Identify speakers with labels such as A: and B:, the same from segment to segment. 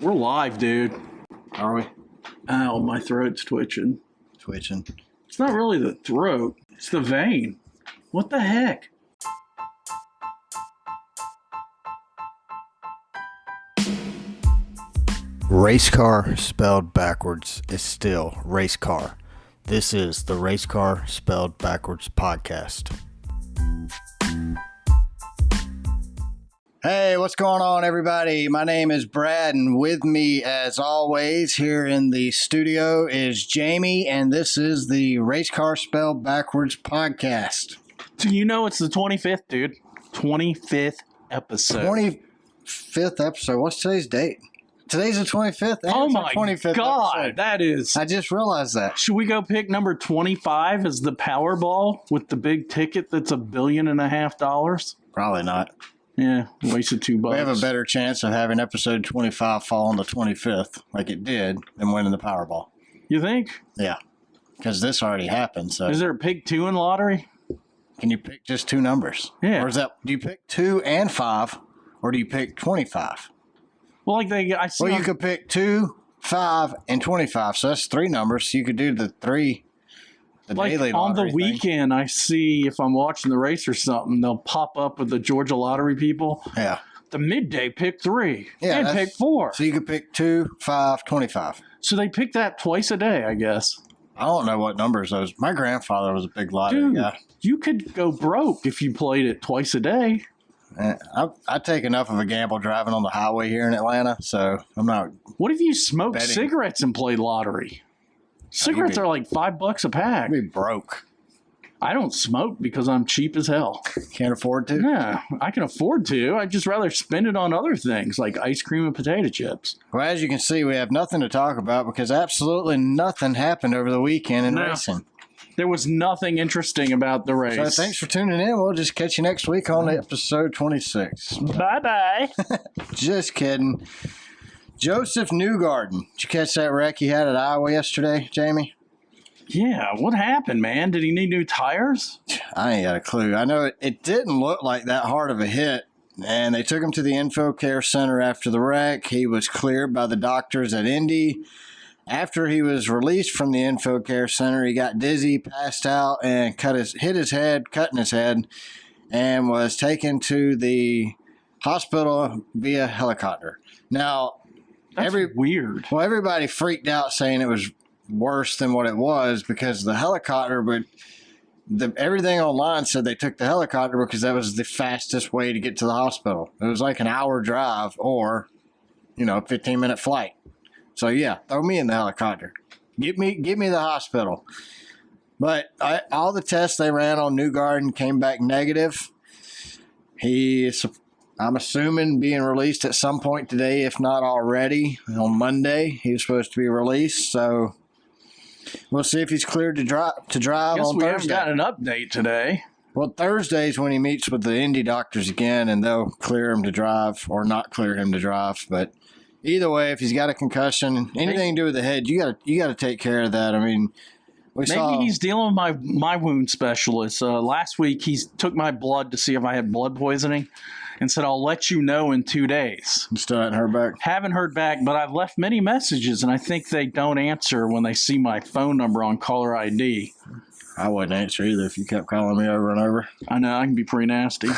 A: We're live, dude.
B: Are we?
A: Ow, my throat's twitching.
B: Twitching.
A: It's not really the throat. It's the vein. What the heck?
B: Race car spelled backwards is still race car. This is the Race Car Spelled Backwards podcast. Hey, what's going on, everybody? My name is Brad, and with me, as always, here in the studio is Jamie, and this is the Race Car Spelled Backwards podcast.
A: Do you know it's the 25th, dude? 25th episode.
B: 25th episode. What's today's date? Today's the 25th.
A: Oh my
B: 25th
A: God,
B: episode.
A: that is.
B: I just realized that.
A: Should we go pick number 25 as the Powerball with the big ticket that's $1.5 billion?
B: Probably not.
A: Yeah, wasted $2.
B: We have a better chance of having episode 25 fall on the 25th, like it did, than winning the Powerball.
A: You think?
B: Yeah, because this already happened. So,
A: Is there a pick 2 in lottery?
B: can you pick just two numbers?
A: Yeah.
B: Or is that, do you pick 2 and 5, or do you pick 25?
A: Well, I see.
B: Well, you could pick 2, 5, and 25. So that's 3 numbers. You could do the 3. The
A: like
B: daily
A: on the
B: lottery thing.
A: weekend, I see if I'm watching the race or something, they'll pop up with the Georgia lottery people.
B: Yeah.
A: The midday pick 3
B: Yeah,
A: and pick 4.
B: So you could pick 2, 5, 25.
A: So they pick that twice a day, I guess.
B: I don't know what numbers those. My grandfather was a big lottery
A: Dude,
B: guy.
A: you could go broke if you played it twice a day.
B: I take enough of a gamble driving on the highway here in Atlanta, so I'm not.
A: What if you smoked
B: Betting.
A: cigarettes and played lottery? Cigarettes are like $5 a pack.
B: I'd be broke.
A: I don't smoke because I'm cheap as hell.
B: Can't afford to.
A: Yeah, I can afford to. I'd just rather spend it on other things like ice cream and potato chips.
B: Well, as you can see, we have nothing to talk about because absolutely nothing happened over the weekend in
A: No.
B: racing.
A: There was nothing interesting about the race.
B: So thanks for tuning in. We'll just catch you next week on episode 26.
A: Bye-bye.
B: Just kidding. Joseph Newgarden. Did you catch that wreck he had at Iowa yesterday, Jamie?
A: Yeah, what happened, man? Did he need new tires?
B: I ain't got a clue. I know it didn't look like that hard of a hit, and they took him to the Info Care Center after the wreck. He was cleared by the doctors at Indy. After he was released from the Info Care Center, he got dizzy, passed out, and hit his head, cutting his head, and was taken to the hospital via helicopter. Now,
A: That's weird.
B: Well, everybody freaked out saying it was worse than what it was because of the helicopter, but everything online said they took the helicopter because that was the fastest way to get to the hospital. It was like an hour drive or, 15-minute flight. So yeah, throw me in the helicopter. Get me the hospital. But all the tests they ran on Newgarden came back negative. I'm assuming being released at some point today, if not already. On Monday, he was supposed to be released. So we'll see if he's cleared to drive
A: Guess
B: on
A: we
B: Thursday.
A: haven't got an update today.
B: Well, Thursday's when he meets with the Indy doctors again, and they'll clear him to drive or not clear him to drive. But either way, if he's got a concussion, anything to do with the head, you got to take care of that. I mean,
A: Maybe he's dealing with my wound specialist. Last week, he took my blood to see if I had blood poisoning and said, I'll let you know in 2 days.
B: You still haven't heard back?
A: Haven't heard back, but I've left many messages, and I think they don't answer when they see my phone number on caller ID.
B: I wouldn't answer either if you kept calling me over and over.
A: I know, I can be pretty nasty.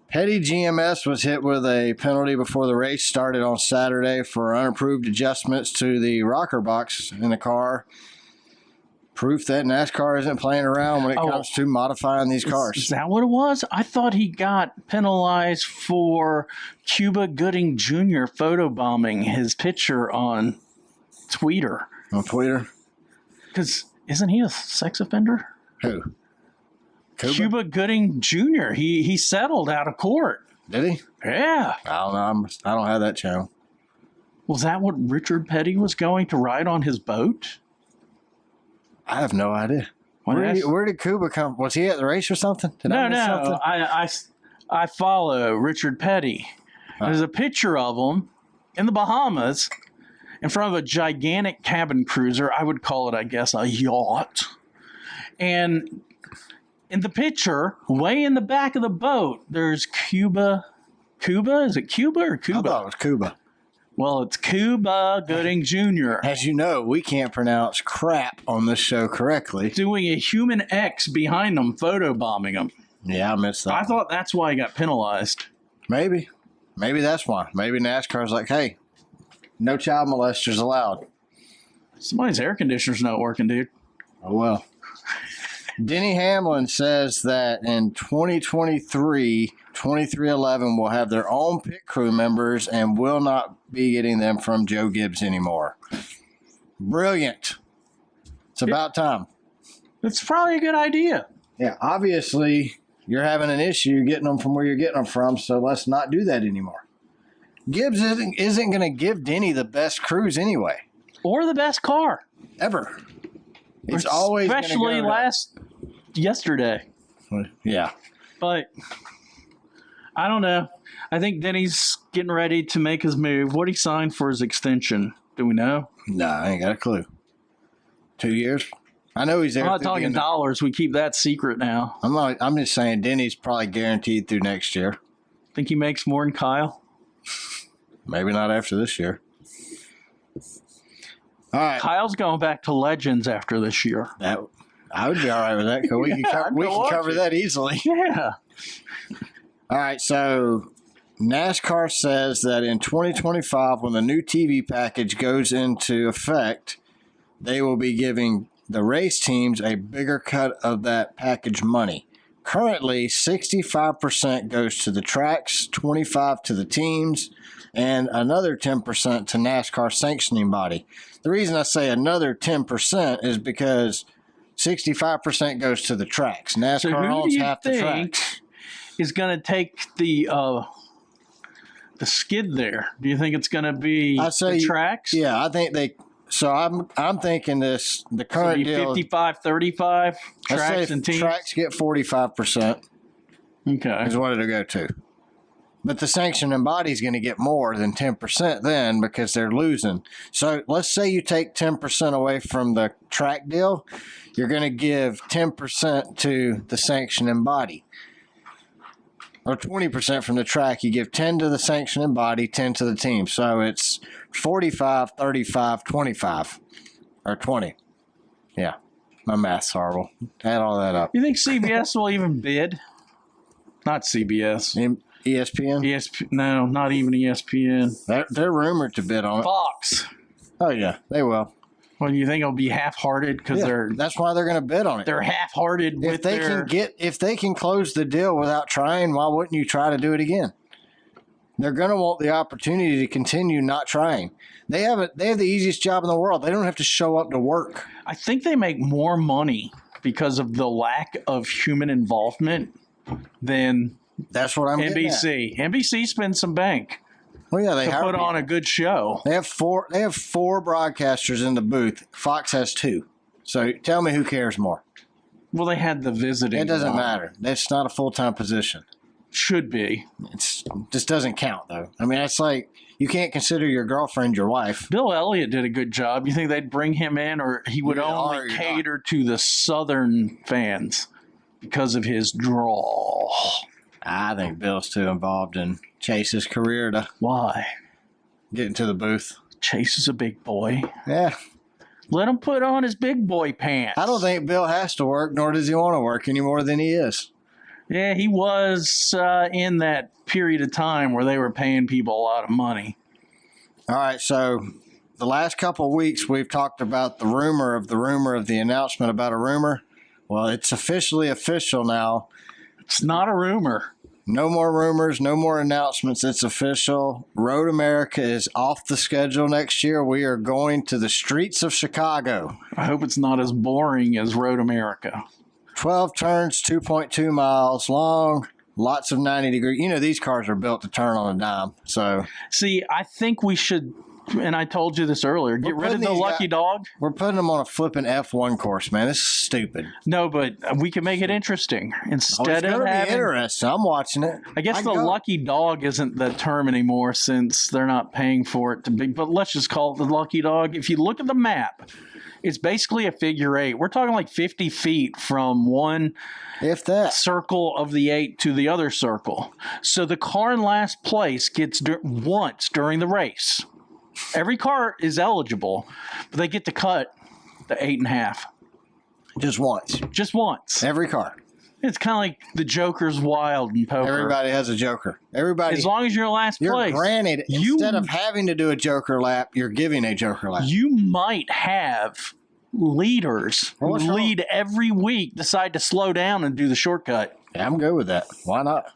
B: Petty GMS was hit with a penalty before the race started on Saturday for unapproved adjustments to the rocker box in the car. Proof that NASCAR isn't playing around when it comes to modifying these cars.
A: Is that what it was? I thought he got penalized for Cuba Gooding Jr. photobombing his picture on Twitter.
B: On Twitter?
A: Because isn't he a sex offender?
B: Who?
A: Cuba Gooding Jr. He settled out of court.
B: Did he?
A: Yeah.
B: I don't know. I don't have that channel.
A: Was that what Richard Petty was going to ride on his boat?
B: I have no idea. Where did Cuba come? Was he at the race or something?
A: No. I follow Richard Petty. There's a picture of him in the Bahamas in front of a gigantic cabin cruiser. I would call it, I guess, a yacht. And in the picture, way in the back of the boat, there's Cuba. Cuba? Is it Cuba or Cuba?
B: I thought it was Cuba.
A: Well, it's Cuba Gooding Jr.
B: As you know, we can't pronounce crap on this show correctly.
A: Doing a human X behind him, photobombing him.
B: Yeah, I missed that.
A: I thought that's why he got penalized.
B: Maybe. Maybe that's why. Maybe NASCAR's like, hey, no child molesters allowed.
A: Somebody's air conditioner's not working, dude.
B: Oh, well. Denny Hamlin says that in 2023, 2311 will have their own pit crew members and will not be getting them from Joe Gibbs anymore. Brilliant. It's about time.
A: It's probably a good idea.
B: Yeah, obviously, you're having an issue getting them from where you're getting them from, so let's not do that anymore. Gibbs isn't going to give Denny the best crews anyway.
A: Or the best car.
B: Ever. It's always
A: especially yesterday.
B: Yeah.
A: But I don't know. I think Denny's getting ready to make his move. What he signed for his extension? Do we know?
B: No, I ain't got a clue. 2 years? I know he's there.
A: I'm not talking dollars. We keep that secret now.
B: I'm just saying Denny's probably guaranteed through next year.
A: Think he makes more than Kyle?
B: Maybe not after this year. All right.
A: Kyle's going back to Legends after this year.
B: I would be all right with that because we can cover that easily.
A: Yeah.
B: All right, so NASCAR says that in 2025, when the new TV package goes into effect, they will be giving the race teams a bigger cut of that package money. Currently, 65% goes to the tracks, 25% to the teams, and another 10% to NASCAR sanctioning body. The reason I say another 10% is because 65% goes to the tracks. NASCAR owns half the tracks.
A: Is going to take the skid there? Do you think it's going to be the tracks?
B: Yeah, I think they. So I'm thinking the current deal
A: 55-35 tracks and teams.
B: Tracks get 45%.
A: Okay,
B: is what it'll go to. But the sanctioning body is going to get more than 10% then because they're losing. So let's say you take 10% away from the track deal, you're going to give 10% to the sanctioning body. Or 20% from the track, you give 10 to the sanctioning body, 10 to the team. So it's 45, 35, 25. Or 20. Yeah. My math's horrible. Add all that up.
A: You think CBS will even bid? Not CBS.
B: ESPN?
A: No, not even ESPN.
B: They're rumored to bid on it.
A: Fox.
B: Oh, yeah. They will.
A: Well, you think it'll be half-hearted because
B: that's why they're going to bid on it.
A: They're half-hearted
B: if they can close the deal without trying, why wouldn't you try to do it again? They're going to want the opportunity to continue not trying. They have the easiest job in the world. They don't have to show up to work.
A: I think they make more money because of the lack of human involvement than
B: that's what I'm
A: NBC. NBC spends some bank.
B: Well, yeah, they
A: put on a good show.
B: They have four broadcasters in the booth. Fox has 2. So tell me who cares more.
A: Well, they had the visiting.
B: It doesn't matter. That's not a full-time position.
A: Should be.
B: It just doesn't count, though. I mean, it's like you can't consider your girlfriend your wife.
A: Bill Elliott did a good job. You think they'd bring him in, or he would only cater to the Southern fans because of his drawl?
B: I think Bill's too involved in Chase's career to get into the booth.
A: Chase is a big boy.
B: Yeah.
A: Let him put on his big boy pants.
B: I don't think Bill has to work, nor does he want to work any more than he is.
A: Yeah, he was in that period of time where they were paying people a lot of money.
B: All right, so the last couple of weeks we've talked about the rumor of the announcement about a rumor. Well, it's officially official now.
A: It's not a rumor.
B: No more rumors, no more announcements. It's official. Road America is off the schedule next year. We are going to the streets of Chicago.
A: I hope it's not as boring as Road America.
B: 12 turns, 2.2 miles long, lots of 90-degree. You know, these cars are built to turn on a dime. So,
A: see, I think we should, and I told you this earlier, get rid of the lucky dog.
B: We're putting them on a flipping F1 course, man. This is stupid.
A: No, but we can make it interesting. Instead
B: of
A: having,
B: be interesting. I'm watching it.
A: I guess the lucky dog isn't the term anymore since they're not paying for it to be, but let's just call it the lucky dog. If you look at the map, it's basically a figure 8. We're talking like 50 feet from one circle of the 8 to the other circle. So the car in last place gets once during the race. Every car is eligible, but they get to cut the 8.5.
B: Just once.
A: Just once.
B: Every car.
A: It's kind of like the Joker's wild in poker.
B: Everybody has a Joker. Everybody.
A: As long as you're last place.
B: Granted, instead of having to do a Joker lap, you're giving a Joker lap.
A: You might have leaders who lead every week decide to slow down and do the shortcut.
B: Yeah, I'm good with that. Why not?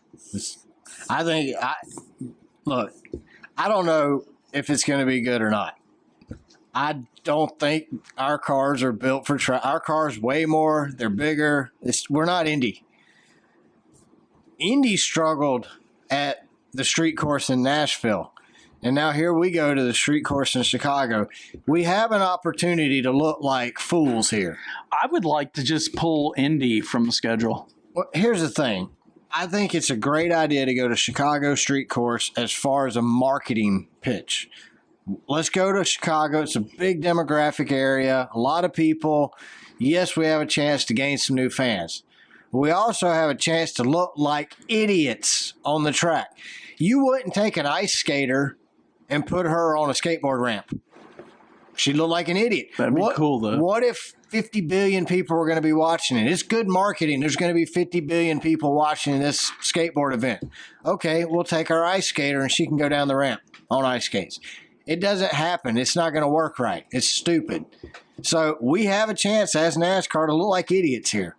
B: Look, I don't know if it's going to be good or not. I don't think our cars are built for track. Our cars way more. They're bigger. We're not Indy. Indy struggled at the street course in Nashville. And now here we go to the street course in Chicago. We have an opportunity to look like fools here.
A: I would like to just pull Indy from the schedule.
B: Well, here's the thing. I think it's a great idea to go to Chicago street course as far as a marketing pitch. Let's go to Chicago. It's a big demographic area, a lot of people. Yes, we have a chance to gain some new fans. We also have a chance to look like idiots on the track. You wouldn't take an ice skater and put her on a skateboard ramp. She'd look like an idiot.
A: That'd be cool, though.
B: What if 50 billion people were going to be watching it? It's good marketing. There's going to be 50 billion people watching this skateboard event. Okay, we'll take our ice skater and she can go down the ramp on ice skates. It doesn't happen. It's not going to work right. It's stupid. So we have a chance as NASCAR to look like idiots here.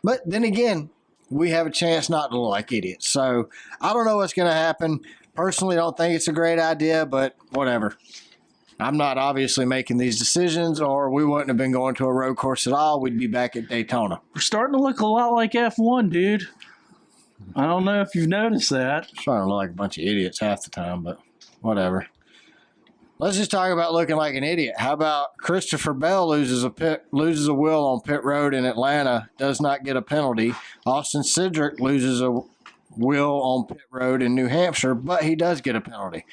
B: But then again, we have a chance not to look like idiots. So I don't know what's going to happen. Personally, I don't think it's a great idea, but whatever. I'm not obviously making these decisions, or we wouldn't have been going to a road course at all. We'd be back at Daytona.
A: We're starting to look a lot like F1, dude. I don't know if you've noticed that.
B: Starting to look like a bunch of idiots half the time, but whatever. Let's just talk about looking like an idiot. How about Christopher Bell loses a wheel on pit road in Atlanta, does not get a penalty. Austin Cindric loses a wheel on pit road in New Hampshire, but he does get a penalty.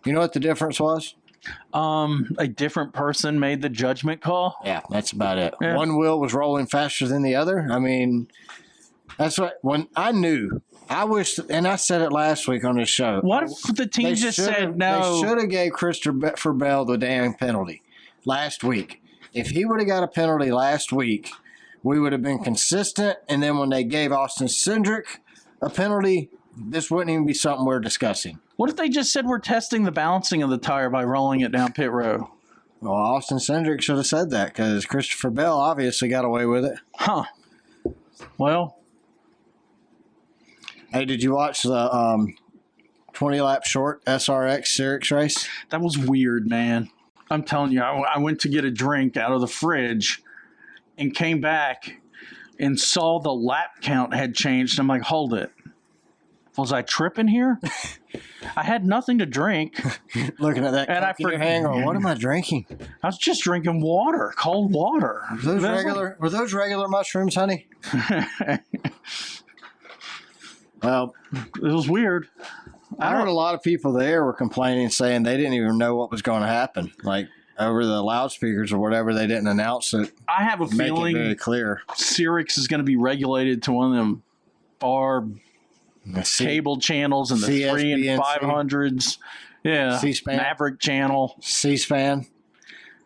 B: You know what the difference was?
A: A different person made the judgment call.
B: Yeah, that's about it.
A: Yeah.
B: One wheel was rolling faster than the other. I mean, that's what, when I knew, I wish, and I said it last week on this show.
A: What if the team just said no?
B: They should have gave Christopher Bell the damn penalty last week. If he would have got a penalty last week, we would have been consistent. And then when they gave Austin Cindric a penalty, this wouldn't even be something we're discussing.
A: What if they just said we're testing the balancing of the tire by rolling it down pit road?
B: Well, Austin Cindric should have said that because Christopher Bell obviously got away with it.
A: Huh. Well.
B: Hey, did you watch the 20-lap short SRX SRX race?
A: That was weird, man. I'm telling you, I went to get a drink out of the fridge and came back and saw the lap count had changed. I'm like, hold it. Was I tripping here? I had nothing to drink.
B: Looking at that, and I forgot. Hang on, what am I drinking?
A: I was just drinking water, cold water.
B: Were those regular mushrooms, honey? Well,
A: it was weird.
B: I heard a lot of people there were complaining, saying they didn't even know what was going to happen. Like over the loudspeakers or whatever, they didn't announce it.
A: I have a feeling
B: make it very clear.
A: SRX is going to be regulated to one of them far cable channels and the CSB 3 and 500s. Yeah,
B: C-SPAN.
A: Maverick channel.
B: C-SPAN.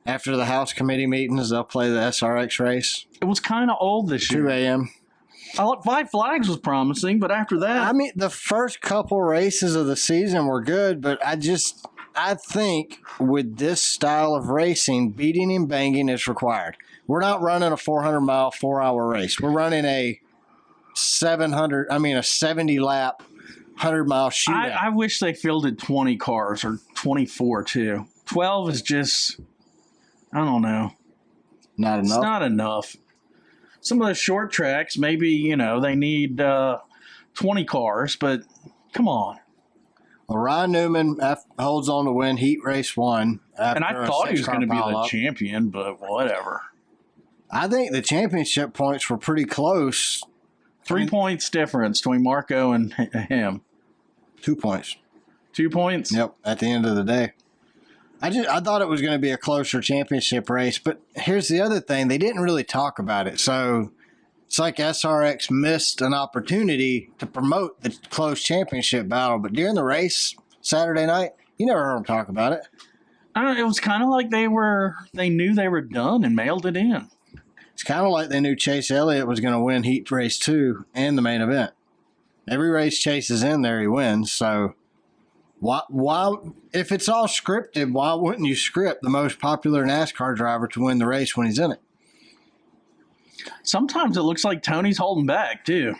B: After the House committee meetings, they'll play the SRX race.
A: It was kind of old this year.
B: 2 a.m.
A: I thought Five Flags was promising, but after that...
B: I mean, the first couple races of the season were good, but I think with this style of racing, beating and banging is required. We're not running a 400-mile, 4-hour race. We're running a 70-lap, 100-mile shootout.
A: I wish they fielded 20 cars or 24, too. 12 is just... I don't know.
B: Not enough?
A: It's not enough. Some of the short tracks, maybe, they need 20 cars, but come on.
B: Well, Ryan Newman holds on to win Heat Race 1.
A: And I thought he was going to be the champion, but whatever.
B: I think the championship points were pretty close.
A: 3 points difference between Marco and him.
B: 2 points.
A: 2 points?
B: Yep, at the end of the day. I thought it was going to be a closer championship race, but here's the other thing. They didn't really talk about it. So it's like SRX missed an opportunity to promote the close championship battle. But during the race Saturday night, you never heard them talk about it.
A: I don't know, it was kind of like they knew they were done and mailed it in.
B: It's kind of like they knew Chase Elliott was going to win Heat Race 2 and the main event. Every race Chase is in there, he wins. So why if it's all scripted, why wouldn't you script the most popular NASCAR driver to win the race when he's in it?
A: Sometimes it looks like Tony's holding back, too.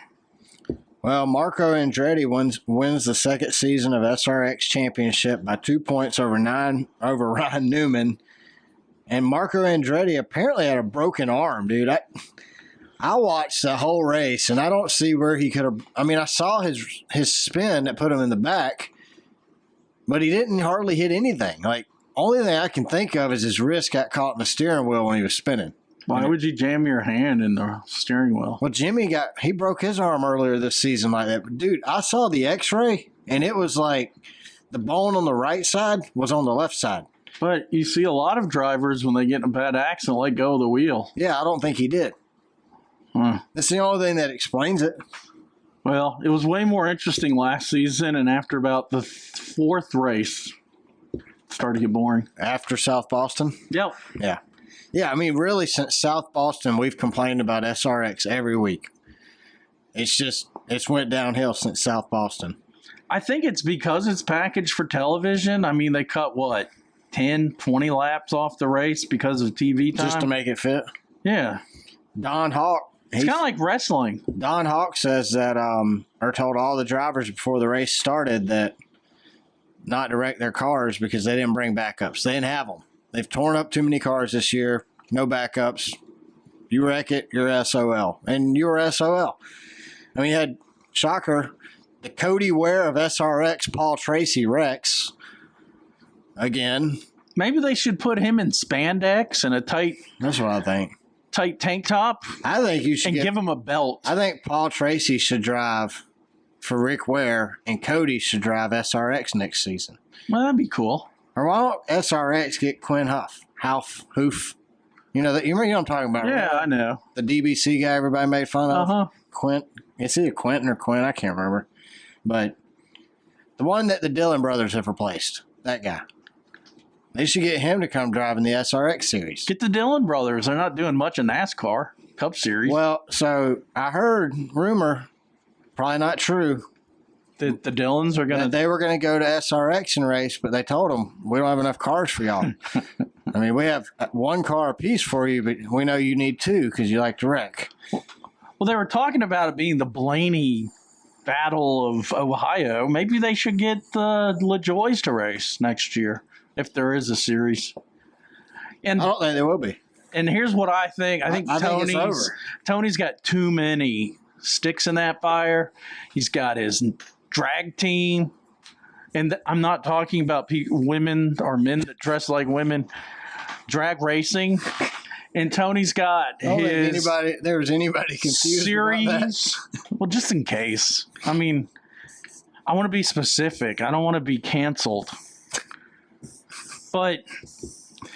B: Well, Marco Andretti wins the second season of SRX Championship by 2 points over Ryan Newman. And Marco Andretti apparently had a broken arm, dude. I watched the whole race, and I don't see where he could have. I mean, I saw his spin that put him in the back, but he didn't hardly hit anything. Like, only thing I can think of is his wrist got caught in the steering wheel when he was spinning.
A: Why would you jam your hand in the steering wheel?
B: Well, Jimmy broke his arm earlier this season like that. But dude, I saw the X-ray, and it was like the bone on the right side was on the left side.
A: But you see a lot of drivers, when they get in a bad accident, let go of the wheel.
B: Yeah, I don't think he did. That's the only thing that explains it.
A: Well, it was way more interesting last season, and after about the fourth race, it started to get boring.
B: After South Boston?
A: Yep.
B: Yeah. Yeah, I mean, really, since South Boston, we've complained about SRX every week. It's went downhill since South Boston.
A: I think it's because it's packaged for television. I mean, they cut, 10, 20 laps off the race because of TV time?
B: Just to make it fit?
A: Yeah.
B: Don Hawk.
A: It's kind of like wrestling.
B: Don Hawk says that, or told all the drivers before the race started that not to wreck their cars because they didn't bring backups. They didn't have them. They've torn up too many cars this year. No backups. You wreck it, you're SOL. And you're SOL. I mean, you had, shocker, the Cody Ware of SRX, Paul Tracy, wrecks again.
A: Maybe they should put him in spandex and a tight...
B: That's what I think.
A: Tight tank top.
B: I think you should
A: give him a belt.
B: I think Paul Tracy should drive for Rick Ware and Cody should drive SRX next season.
A: Well, that'd be cool.
B: Or why don't SRX get Quinn Hoof? You know what I'm talking about,
A: yeah,
B: right?
A: I know.
B: The DBC guy everybody made fun of?
A: Uh-huh.
B: Quint. Is he a Quentin or Quinn? I can't remember. But the one that the Dillon brothers have replaced, that guy. They should get him to come drive in the SRX series.
A: Get the Dillon brothers. They're not doing much in NASCAR Cup Series.
B: Well, so I heard rumor, probably not true,
A: that the Dillons are going to...
B: They were going to go to SRX and race, but they told them, we don't have enough cars for y'all. I mean, we have one car apiece for you, but we know you need two because you like to wreck.
A: Well, they were talking about it being the Blaney Battle of Ohio. Maybe they should get the LaJoys to race next year, if there is a series. And
B: I don't think there will be.
A: And here's what I think. I think Tony's got too many sticks in that fire. He's got his drag team. And I'm not talking about women or men that dress like women. Drag racing. And Tony's got his
B: there was anybody confused
A: series.
B: About that.
A: Well, just in case. I mean, I want to be specific. I don't want to be canceled. But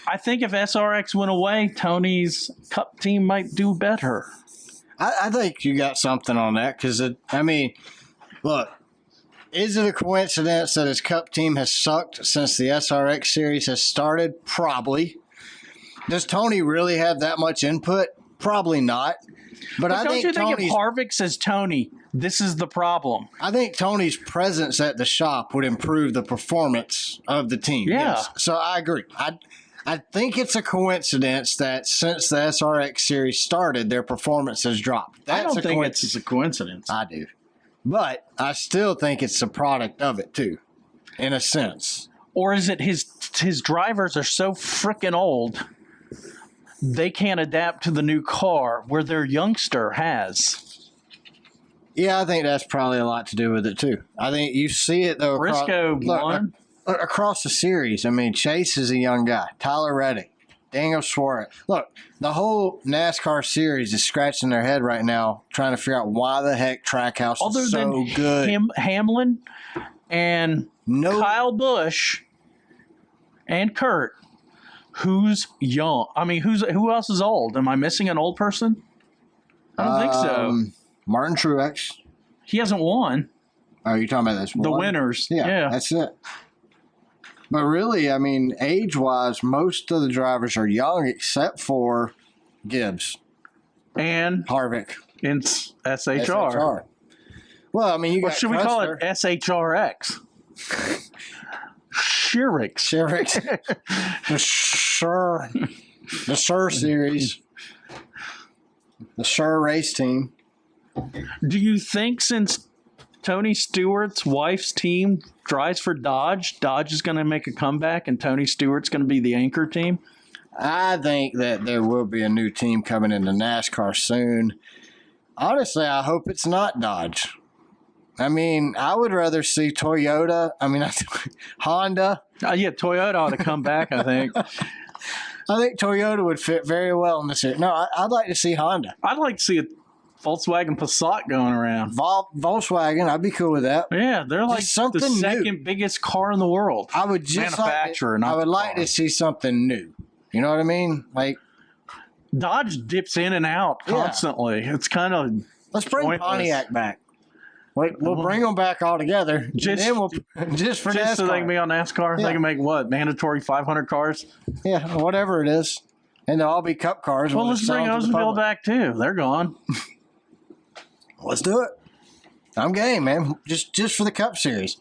A: I think if SRX went away, Tony's Cup team might do better.
B: I think you got something on that because, look, is it a coincidence that his Cup team has sucked since the SRX series has started? Probably. Does Tony really have that much input? Probably not. But I
A: don't you think if Harvick says, Tony, this is the problem?
B: I think Tony's presence at the shop would improve the performance of the team.
A: Yeah.
B: Yes. So I agree. I think it's a coincidence that since the SRX series started, their performance has dropped.
A: I don't think it's a coincidence.
B: I do. But I still think it's a product of it, too, in a sense.
A: Or is it his drivers are so freaking old, they can't adapt to the new car where their youngster has?
B: Yeah, I think that's probably a lot to do with it, too. I think you see it, though.
A: Briscoe won.
B: Across the series, I mean, Chase is a young guy. Tyler Reddick, Daniel Suarez. Look, the whole NASCAR series is scratching their head right now trying to figure out why the heck Trackhouse is so good.
A: Hamlin and Kyle Busch and Kurt, who's young? I mean, who else is old? Am I missing an old person? I don't think so.
B: Martin Truex.
A: He hasn't won.
B: Oh, you're talking about this one?
A: The winners.
B: Yeah, that's it. But really, I mean, age-wise, most of the drivers are young except for Gibbs.
A: And
B: Harvick.
A: in SHR.
B: Well, I mean, you got
A: should we call it SHRX? Shirix.
B: The Sure series. The Sure race team.
A: Do you think since Tony Stewart's wife's team drives for Dodge, Dodge is going to make a comeback and Tony Stewart's going to be the anchor team?
B: I think that there will be a new team coming into NASCAR soon. Honestly, I hope it's not Dodge. I mean, I would rather see Toyota. I mean, Honda.
A: Yeah, Toyota ought to come back, I think.
B: I think Toyota would fit very well in this area. No, I'd like to see Honda.
A: I'd like to see a Volkswagen Passat going around.
B: Volkswagen, I'd be cool with that.
A: Yeah, they're like
B: something
A: the
B: new.
A: Second biggest car in the world.
B: I would just
A: manufacturer.
B: I would like to see something new. You know what I mean? Like
A: Dodge dips in and out constantly. Yeah. It's kind of
B: let's bring pointless. Pontiac back. We'll bring them back all together. Just for NASCAR.
A: So they can be on NASCAR. Yeah. They can make what mandatory 500 cars.
B: Yeah, whatever it is, and they'll all be Cup cars.
A: Well, let's bring Oldsmobile back too. They're gone.
B: Let's do it. I'm game, man. Just for the Cup Series.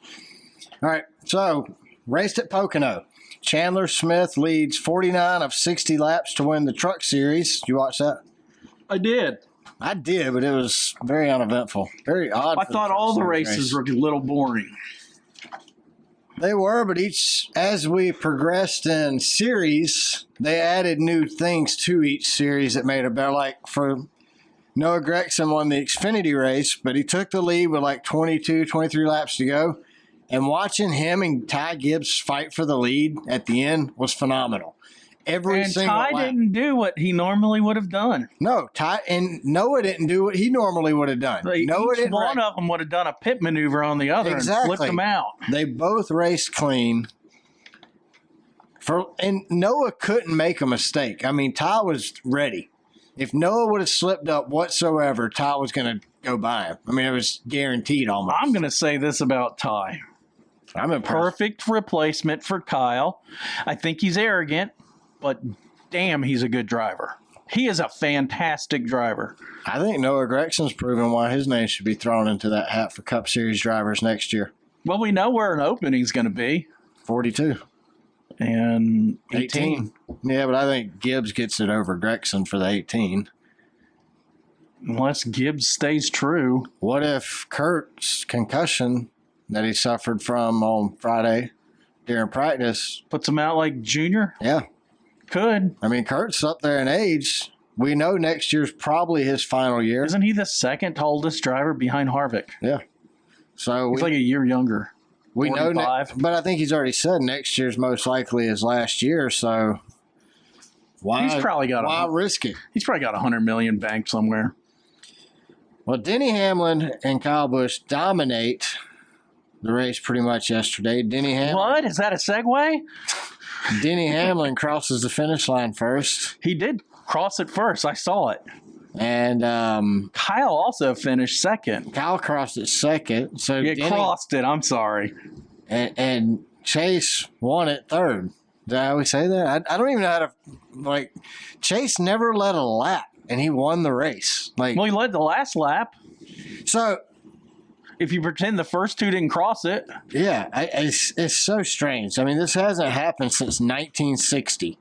B: All right. So raced at Pocono. Chandler Smith leads 49 of 60 laps to win the Truck Series. Did you watch that?
A: I did.
B: I did, but it was very uneventful. Very odd.
A: I thought all the races were a little boring.
B: They were, but as we progressed in series, they added new things to each series that made it better. Like for Noah Gragson won the Xfinity race, but he took the lead with like 22, 23 laps to go. And watching him and Ty Gibbs fight for the lead at the end was phenomenal. And
A: Ty didn't do what he normally would have done.
B: No, Ty and Noah didn't do what he normally would have done.
A: Each one of them would have done a pit maneuver on the other and flipped them out.
B: They both raced clean. And Noah couldn't make a mistake. I mean, Ty was ready. If Noah would have slipped up whatsoever, Ty was going to go by him. I mean, it was guaranteed almost.
A: I'm going to say this about Ty.
B: I'm a
A: perfect replacement for Kyle. I think he's arrogant. But damn, he's a good driver. He is a fantastic driver.
B: I think Noah Gregson's proven why his name should be thrown into that hat for Cup Series drivers next year.
A: Well, we know where an opening's going to be.
B: 42.
A: And 18.
B: Yeah, but I think Gibbs gets it over Gregson for the 18.
A: Unless Gibbs stays true.
B: What if Kurt's concussion that he suffered from on Friday during practice
A: puts him out like Junior?
B: Yeah.
A: Could.
B: I mean, Kurt's up there in age. We know next year's probably his final year.
A: Isn't he the second oldest driver behind Harvick?
B: Yeah. So
A: he's like a year younger.
B: We 45. Know, but I think he's already said next year's most likely his last year. So why risk it?
A: He's probably got $100 million banked somewhere.
B: Well, Denny Hamlin and Kyle Busch dominate the race pretty much yesterday. Denny Hamlin.
A: What? Is that a segue?
B: Denny Hamlin crosses the finish line first.
A: He did cross it first. I saw it.
B: And
A: Kyle also finished second.
B: Kyle crossed it second. So
A: crossed it. I'm sorry.
B: And Chase won it third. Did I always say that? I don't even know how to Chase never led a lap, and he won the race.
A: Well, he led the last lap.
B: So
A: if you pretend the first two didn't cross it.
B: Yeah, it's so strange. I mean, this hasn't happened since 1960.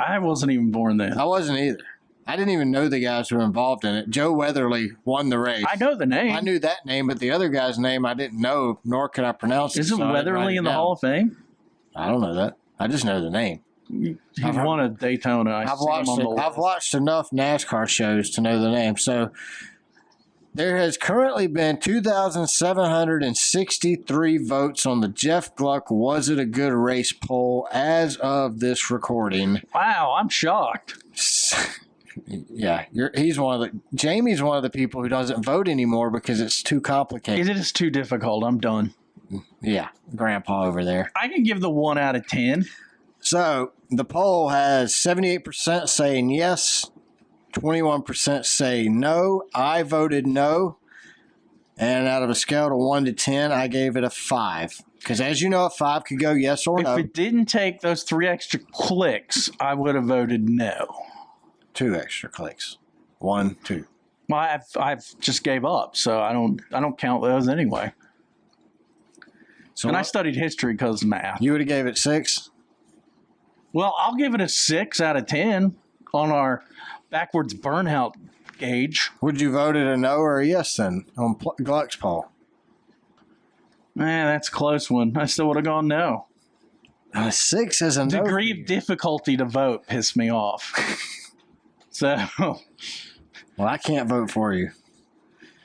A: I wasn't even born then.
B: I wasn't either. I didn't even know the guys who were involved in it. Joe Weatherly won the race.
A: I know the name.
B: I knew that name, but the other guy's name I didn't know, nor could I pronounce it.
A: Isn't Weatherly in the Hall of Fame?
B: I don't know that. I just know the name.
A: He won a Daytona.
B: I've watched enough NASCAR shows to know the name. So there has currently been 2,763 votes on the Jeff Gluck Was It a Good Race poll as of this recording.
A: Wow, I'm shocked.
B: Yeah, Jamie's one of the people who doesn't vote anymore because it's too complicated.
A: It is too difficult. I'm done.
B: Yeah, Grandpa over there.
A: I can give the 1 out of 10.
B: So the poll has 78% saying yes, 21% say no. I voted no. And out of a scale of 1 to 10, I gave it a 5. Because as you know, a 5 could go yes or no.
A: If it didn't take those 3 extra clicks, I would have voted no.
B: 2 extra clicks. 1, 2.
A: Well, I've just gave up, so I don't count those anyway.
B: So
A: I studied history because of math.
B: You would have gave it 6?
A: Well, I'll give it a 6 out of 10 on our backwards burnout gauge.
B: Would you vote it a no or a yes then on Gluck's poll?
A: Man, that's a close one. I still would have gone no.
B: A 6 is a no.
A: Degree of difficulty to vote pissed me off. So,
B: well, I can't vote for you.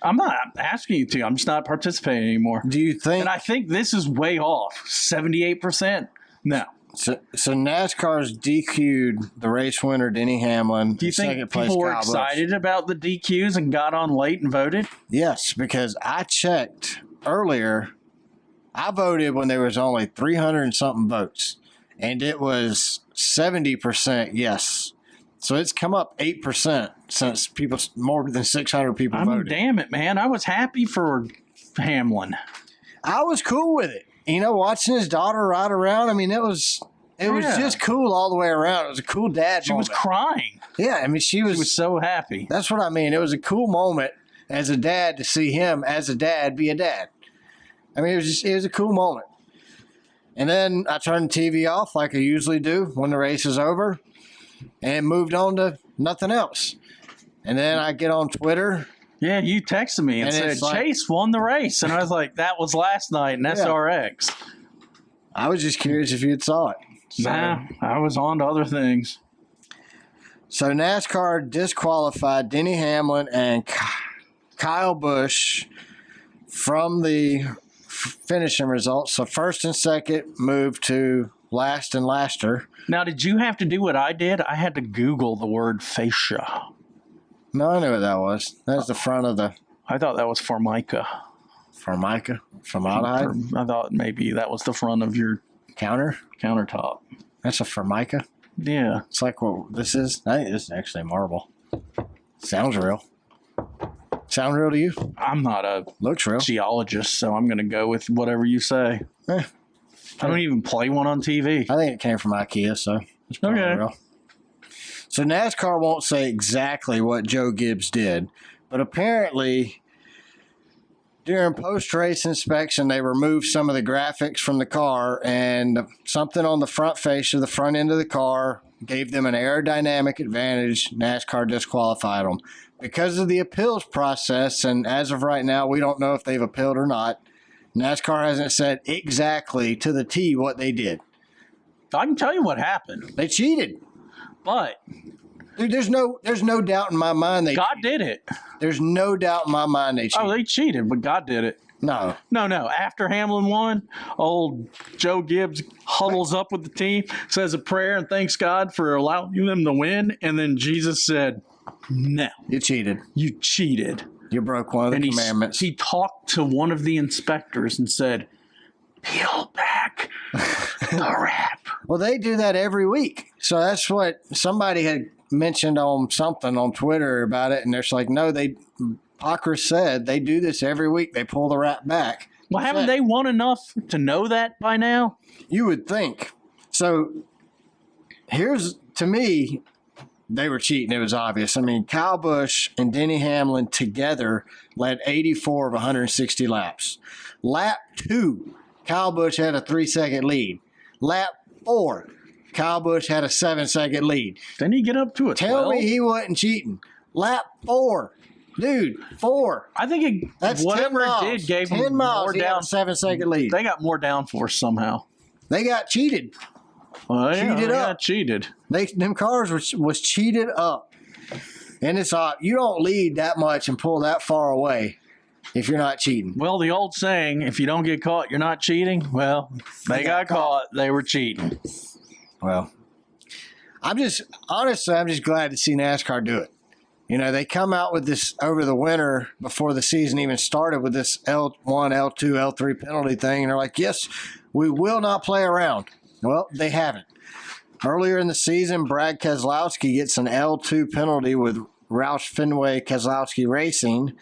A: I'm not asking you to. I'm just not participating anymore.
B: Do you think?
A: And I think this is way off. 78%? No.
B: So NASCAR's DQ'd the race winner, Denny Hamlin.
A: Do you think people were excited about the DQs and got on late and voted?
B: Yes, because I checked earlier. I voted when there was only 300 and something votes, and it was 70% yes. So it's come up 8% since more than 600 people voted.
A: Damn it, man. I was happy for Hamlin.
B: I was cool with it. You know, watching his daughter ride around, I mean, it was just cool all the way around. It was a cool dad moment.
A: She was crying.
B: Yeah, I mean, she was
A: so happy.
B: That's what I mean. It was a cool moment as a dad to see him as a dad be a dad. I mean, it was a cool moment. And then I turned the TV off like I usually do when the race is over and moved on to nothing else. And then I get on Twitter.
A: Yeah, you texted me and said Chase won the race. And I was like, that was last night in SRX.
B: I was just curious if you saw it. So,
A: nah, I was on to other things.
B: So NASCAR disqualified Denny Hamlin and Kyle Busch from the finishing results. So first and second moved to last and laster.
A: Now, did you have to do what I did? I had to Google the word fascia.
B: No, I knew what that was. That's the front of the...
A: I thought that was Formica.
B: Formica? Formaldehyde?
A: I thought maybe that was the front of your... Countertop.
B: That's a Formica?
A: Yeah.
B: It's like what this is? I think this is actually marble. Sounds real. Sound real to you?
A: I'm not a
B: Looks real.
A: geologist, so I'm going to go with whatever you say. I don't even play one on TV.
B: I think it came from IKEA, so it's probably real. So NASCAR won't say exactly what Joe Gibbs did, but apparently during post-race inspection, they removed some of the graphics from the car, and something on the front face of the front end of the car gave them an aerodynamic advantage. NASCAR disqualified them. Because of the appeals process, and as of right now, we don't know if they've appealed or not, NASCAR hasn't said exactly to the T what they did.
A: I can tell you what happened.
B: They cheated.
A: But
B: dude, there's no doubt in my mind
A: God did it.
B: There's no doubt in my mind they cheated.
A: Oh, they cheated, but God did it.
B: No.
A: After Hamlin won, old Joe Gibbs huddles up with the team, says a prayer, and thanks God for allowing them to win. And then Jesus said, no.
B: You cheated.
A: You cheated.
B: You broke one of the commandments.
A: He talked to one of the inspectors and said, peel back the wrap.
B: Well, they do that every week. So that's what somebody had mentioned on something on Twitter about it. And they're like, no, Parker said they do this every week. They pull the wrap back.
A: Well, haven't they won enough to know that by now?
B: You would think. So to me, they were cheating. It was obvious. I mean, Kyle Busch and Denny Hamlin together led 84 of 160 laps. Lap 2, Kyle Busch had a 3-second lead. Lap 4, Kyle Busch had a 7-second lead.
A: Didn't he get up to a 12?
B: Tell me he wasn't cheating. Lap 4. Dude, 4.
A: I think
B: that's
A: whatever
B: 10 miles.
A: it did gave
B: 10
A: them
B: miles,
A: more
B: he
A: down.
B: had a 7-second lead.
A: They got more downforce somehow.
B: They got cheated.
A: Well, yeah,
B: cheated up.
A: Got cheated.
B: Them cars was cheated up. And it's you don't lead that much and pull that far away if you're not cheating.
A: Well, the old saying, if you don't get caught, you're not cheating. Well, they got caught. They were cheating.
B: Well, I'm just glad to see NASCAR do it. You know, they come out with this over the winter before the season even started with this L1, L2, L3 penalty thing. And they're like, yes, we will not play around. Well, they haven't. Earlier in the season, Brad Keselowski gets an L2 penalty with Roush Fenway Keselowski Racing.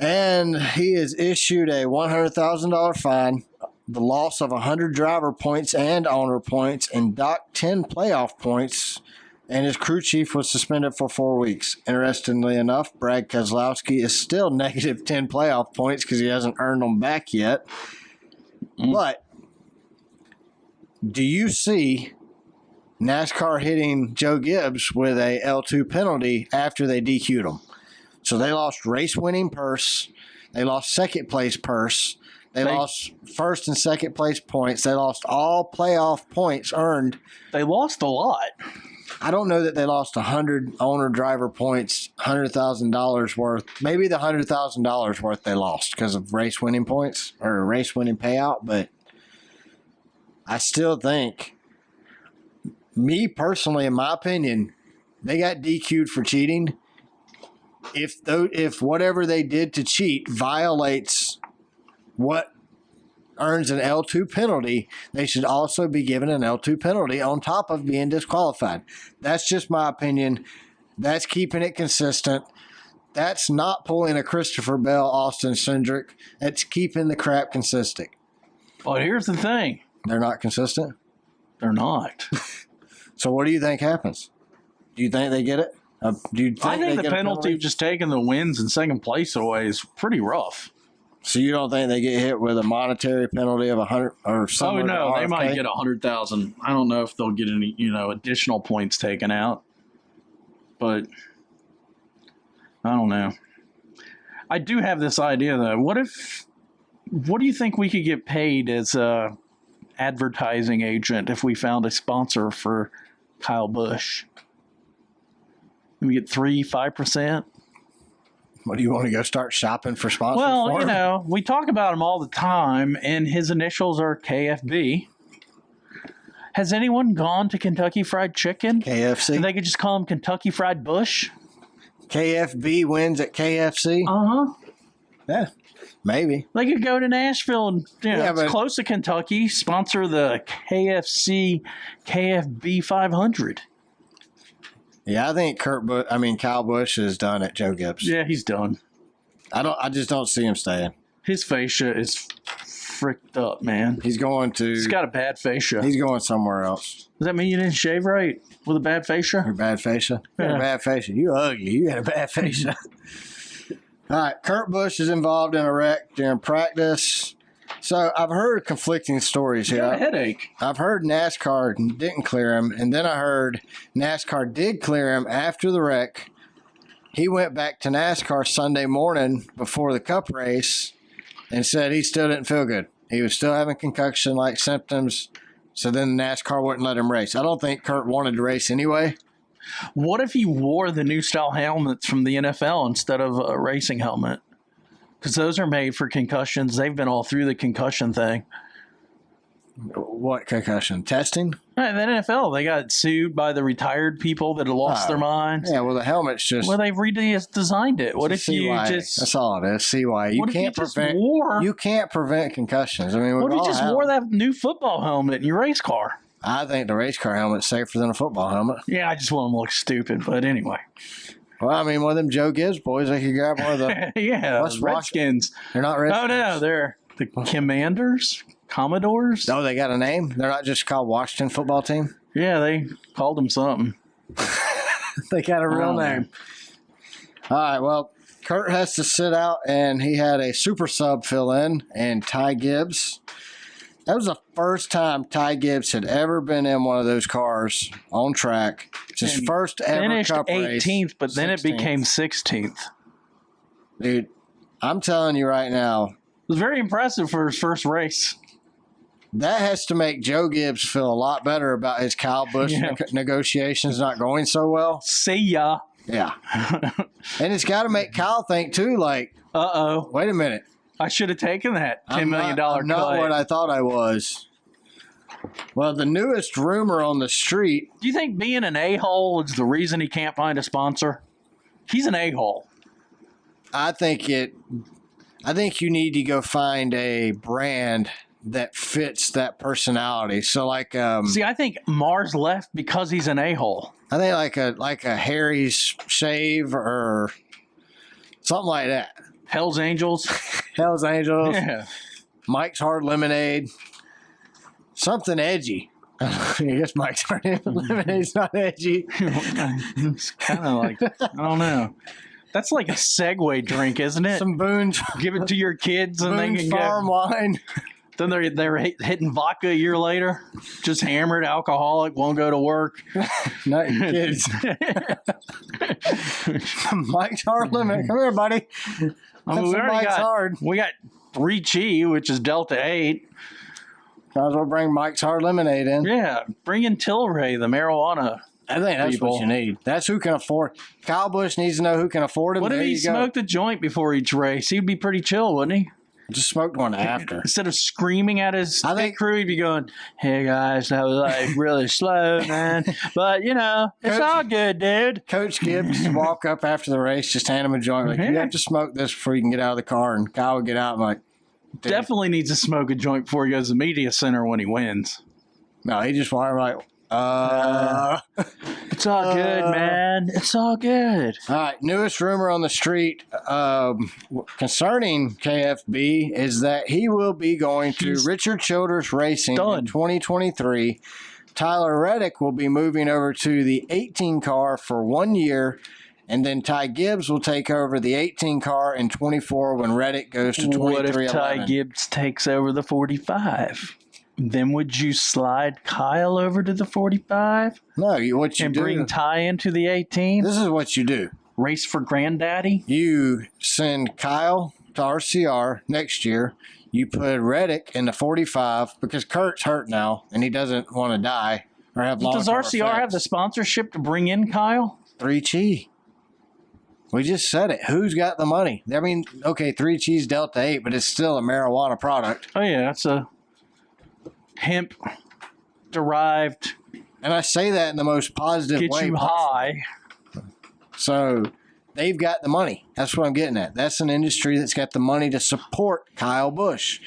B: And he is issued a $100,000 fine, the loss of 100 driver points and owner points, and docked 10 playoff points, and his crew chief was suspended for 4 weeks. Interestingly enough, Brad Keselowski is still negative 10 playoff points because he hasn't earned them back yet. But do you see NASCAR hitting Joe Gibbs with a L2 penalty after they DQ'd him? So they lost race-winning purse. They lost second-place purse. They lost first and second-place points. They lost all playoff points earned.
A: They lost a lot.
B: I don't know that they lost 100 owner-driver points, $100,000 worth. Maybe the $100,000 worth they lost because of race-winning points or race-winning payout. But I still think, me personally, in my opinion, they got DQ'd for cheating. If whatever they did to cheat violates what earns an L2 penalty, they should also be given an L2 penalty on top of being disqualified. That's just my opinion. That's keeping it consistent. That's not pulling a Christopher Bell, Austin Cindric. That's keeping the crap consistent.
A: Well, here's the thing.
B: They're not consistent?
A: They're not.
B: So what do you think happens? Do you think they get it? Do you think
A: I think
B: they
A: the
B: get a
A: penalty of just taking the wins and second place away is pretty rough.
B: So you don't think they get hit with a monetary penalty of 100 or something?
A: Oh no, they might get 100,000. I don't know if they'll get any, additional points taken out. But I don't know. I do have this idea though. What do you think we could get paid as a advertising agent if we found a sponsor for Kyle Busch? We get 3-5%.
B: What do you want to go start shopping for sponsors?
A: Well, we talk about him all the time, and his initials are KFB. Has anyone gone to Kentucky Fried Chicken?
B: KFC.
A: And they could just call him Kentucky Fried Busch.
B: KFB wins at KFC. Yeah, maybe.
A: They could go to Nashville and it's
B: but
A: close to Kentucky. Sponsor the KFB 500.
B: Yeah, I think Kyle Busch is done at Joe Gibbs.
A: Yeah, he's done.
B: I just don't see him staying.
A: His fascia is fricked up, man.
B: He's
A: got a bad fascia.
B: He's going somewhere else.
A: Does that mean you didn't shave right with a bad fascia?
B: Your bad fascia? You got a bad fascia. You ugly. You got a bad fascia. All right, Kurt Busch is involved in a wreck during practice. So I've heard conflicting stories here.
A: He got a headache.
B: I've heard NASCAR didn't clear him, and then I heard NASCAR did clear him after the wreck. He went back to NASCAR Sunday morning before the Cup race and said he still didn't feel good. He was still having concussion-like symptoms, so then NASCAR wouldn't let him race. I don't think Kurt wanted to race anyway.
A: What if he wore the new style helmets from the NFL instead of a racing helmet? Because those are made for concussions. They've been all through the concussion thing.
B: What concussion? Testing?
A: Right, the NFL, they got sued by the retired people that had lost their minds.
B: Yeah, well, the helmet's just...
A: Well, they've redesigned it. What if you just...
B: That's all it is, CY. You can't prevent concussions. I mean,
A: what if you just wore that new football helmet in your race car?
B: I think the race car helmet's safer than a football helmet.
A: Yeah, I just want them to look stupid, but anyway.
B: Well, I mean, one of them Joe Gibbs boys, they could grab one of the...
A: Redskins.
B: They're not Redskins.
A: Oh, no, they're the Commanders? Commodores?
B: Oh, they got a name? They're not just called Washington Football Team?
A: Yeah, they called them something.
B: They got a real name. All right, well, Kurt has to sit out, and he had a super sub fill in, and Ty Gibbs. That was the first time Ty Gibbs had ever been in one of those cars on track. It's his first ever Cup race.
A: Finished 18th, but then 16th. It became 16th.
B: Dude, I'm telling you right now.
A: It was very impressive for his first race.
B: That has to make Joe Gibbs feel a lot better about his Kyle Busch negotiations not going so well.
A: See ya.
B: Yeah. And it's got to make Kyle think, too, like,
A: uh-oh.
B: Wait a minute.
A: I should have taken that $10 million cut.
B: I'm not what I thought I was. Well, the newest rumor on the street.
A: Do you think being an a-hole is the reason he can't find a sponsor? He's an a-hole.
B: I think you need to go find a brand that fits that personality. So like
A: I think Mars left because he's an a-hole.
B: I think like a Harry's shave or something like that.
A: Hell's Angels.
B: Hell's Angels.
A: Yeah.
B: Mike's Hard Lemonade. Something edgy. I guess Mike's Hard Lemonade's not edgy.
A: It's kind of like, I don't know. That's like a Segway drink, isn't it?
B: Some Boone's.
A: Give it to your kids and they
B: Boone's
A: can
B: Farm wine.
A: Then they're hitting vodka a year later, just hammered, alcoholic, won't go to work.
B: Not your kids. Mike's Hard Lemonade. Come here, buddy.
A: I mean, we got 3G, which is Delta 8.
B: Might as well bring Mike's Hard Lemonade in.
A: Yeah, bring in Tilray, the marijuana.
B: I think that's
A: people.
B: what you need. That's who can afford. Kyle Busch needs to know who can afford him.
A: What if he smoked a joint before each race? He'd be pretty chill, wouldn't he?
B: Just smoked one after.
A: Instead of screaming at his pit crew, he'd be going, "Hey guys, that was like really slow, man. But you know, it's all good, dude."
B: Coach Gibbs just walk up after the race, just hand him a joint. Like, you have to smoke this before you can get out of the car. And Kyle would get out and like, dude.
A: Definitely needs to smoke a joint before he goes to the media center when he wins.
B: No, he just walked like,
A: It's all good, man. It's all good.
B: All right, newest rumor on the street concerning KFB is that he will be going to Richard Childress Racing in 2023. Tyler Reddick will be moving over to the 18 car for 1 year, and then Ty Gibbs will take over the 18 car in 24 when Reddick goes to 23.
A: What if Ty Gibbs takes over the 45? Then would you slide Kyle over to the 45?
B: No, what you
A: and
B: do. And
A: bring Ty into the 18?
B: This is what you do.
A: Race for granddaddy?
B: You send Kyle to RCR next year. You put Reddick in the 45 because Kurt's hurt now and he doesn't want to die or have long-term
A: Does RCR
B: effects.
A: have the sponsorship to bring in Kyle?
B: 3G. We just said it. Who's got the money? I mean, okay, 3G's Delta 8, but it's still a marijuana product.
A: Oh, yeah, that's a hemp derived.
B: And I say that in the most positive way.
A: Get you high.
B: So they've got the money. That's what I'm getting at. That's an industry that's got the money to support Kyle Busch.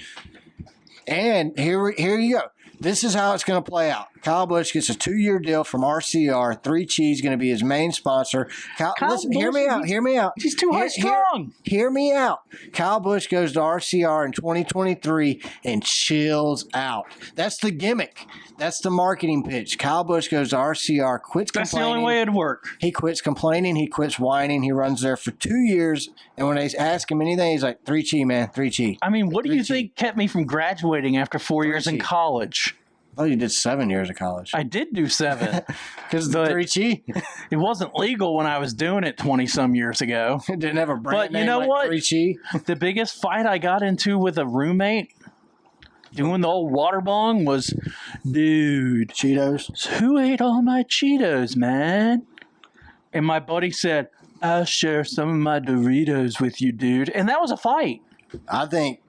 B: And here you go. This is how it's going to play out. Kyle Busch gets a 2-year deal from RCR. 3G is going to be his main sponsor. Listen, hear me out.
A: He's too high strong.
B: Hear me out. Kyle Busch goes to RCR in 2023 and chills out. That's the gimmick. That's the marketing pitch. Kyle Busch goes to RCR, quits complaining.
A: That's the only way it'd work.
B: He quits complaining. He quits whining. He runs there for 2 years. And when they ask him anything, he's like, 3G, man, 3G.
A: I mean, what do you think kept me from graduating after 4 years in college?
B: Oh, you did 7 years of college.
A: I did do 7.
B: Because the 3G.
A: It wasn't legal when I was doing it 20-some years ago.
B: It didn't have a brand
A: But
B: name
A: you know
B: like
A: what?
B: 3G.
A: The biggest fight I got into with a roommate doing the old water bong was, dude,
B: Cheetos.
A: Who ate all my Cheetos, man? And my buddy said, I'll share some of my Doritos with you, dude. And that was a fight.
B: I think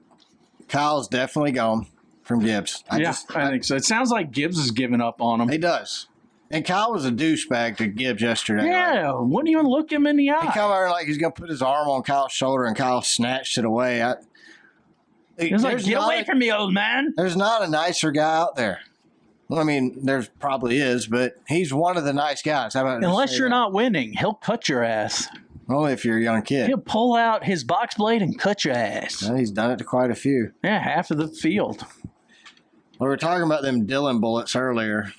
B: Kyle's definitely gone from Gibbs.
A: I think so. It sounds like Gibbs has given up on him.
B: He does. And Kyle was a douchebag to Gibbs yesterday.
A: Yeah, wouldn't even look him in the eye.
B: He come over like he's going to put his arm on Kyle's shoulder, and Kyle snatched it away.
A: He was like, get away from me, old man.
B: There's not a nicer guy out there. Well, I mean, there probably is, but he's one of the nice guys. How about
A: unless you're not winning, he'll cut your ass.
B: Only if you're a young kid.
A: He'll pull out his box blade and cut your ass.
B: Well, he's done it to quite a few.
A: Yeah, half of the field.
B: We were talking about them Dillon bullets earlier.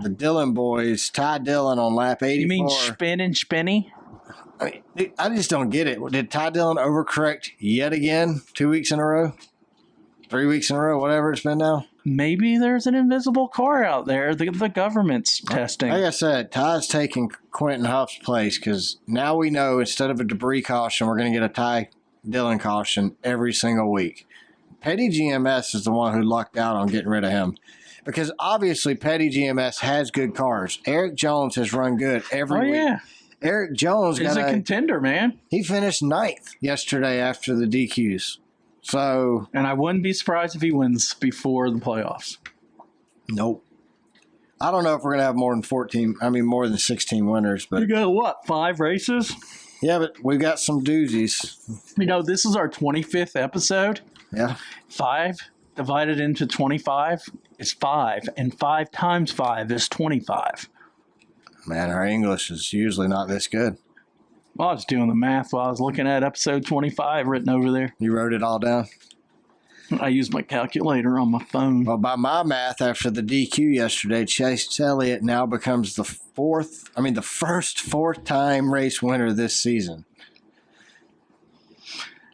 B: The Dillon boys, Ty Dillon on lap 84.
A: You mean Spin and Spinny?
B: I mean, I just don't get it. Did Ty Dillon overcorrect yet again 2 weeks in a row? 3 weeks in a row, whatever it's been now?
A: Maybe there's an invisible car out there the government's testing.
B: Like I said, Ty's taking Quentin Huff's place because now we know instead of a debris caution, we're going to get a Ty Dillon caution every single week. Petty GMS is the one who lucked out on getting rid of him because obviously Petty GMS has good cars. Eric Jones has run good every week.
A: Yeah.
B: Eric Jones
A: is a contender, man.
B: He finished 9th yesterday after the DQs. So,
A: and I wouldn't be surprised if he wins before the playoffs.
B: Nope. I don't know if we're going to have more than 16 winners. But
A: you got what, 5 races?
B: Yeah, but we've got some doozies.
A: You know, this is our 25th episode.
B: Yeah.
A: 5 divided into 25 is 5, and 5 times 5 is 25.
B: Man, our English is usually not this good.
A: Well, I was doing the math while I was looking at episode 25 written over there.
B: You wrote it all down?
A: I used my calculator on my phone.
B: Well, by my math, after the DQ yesterday, Chase Elliott now becomes the first fourth-time race winner this season.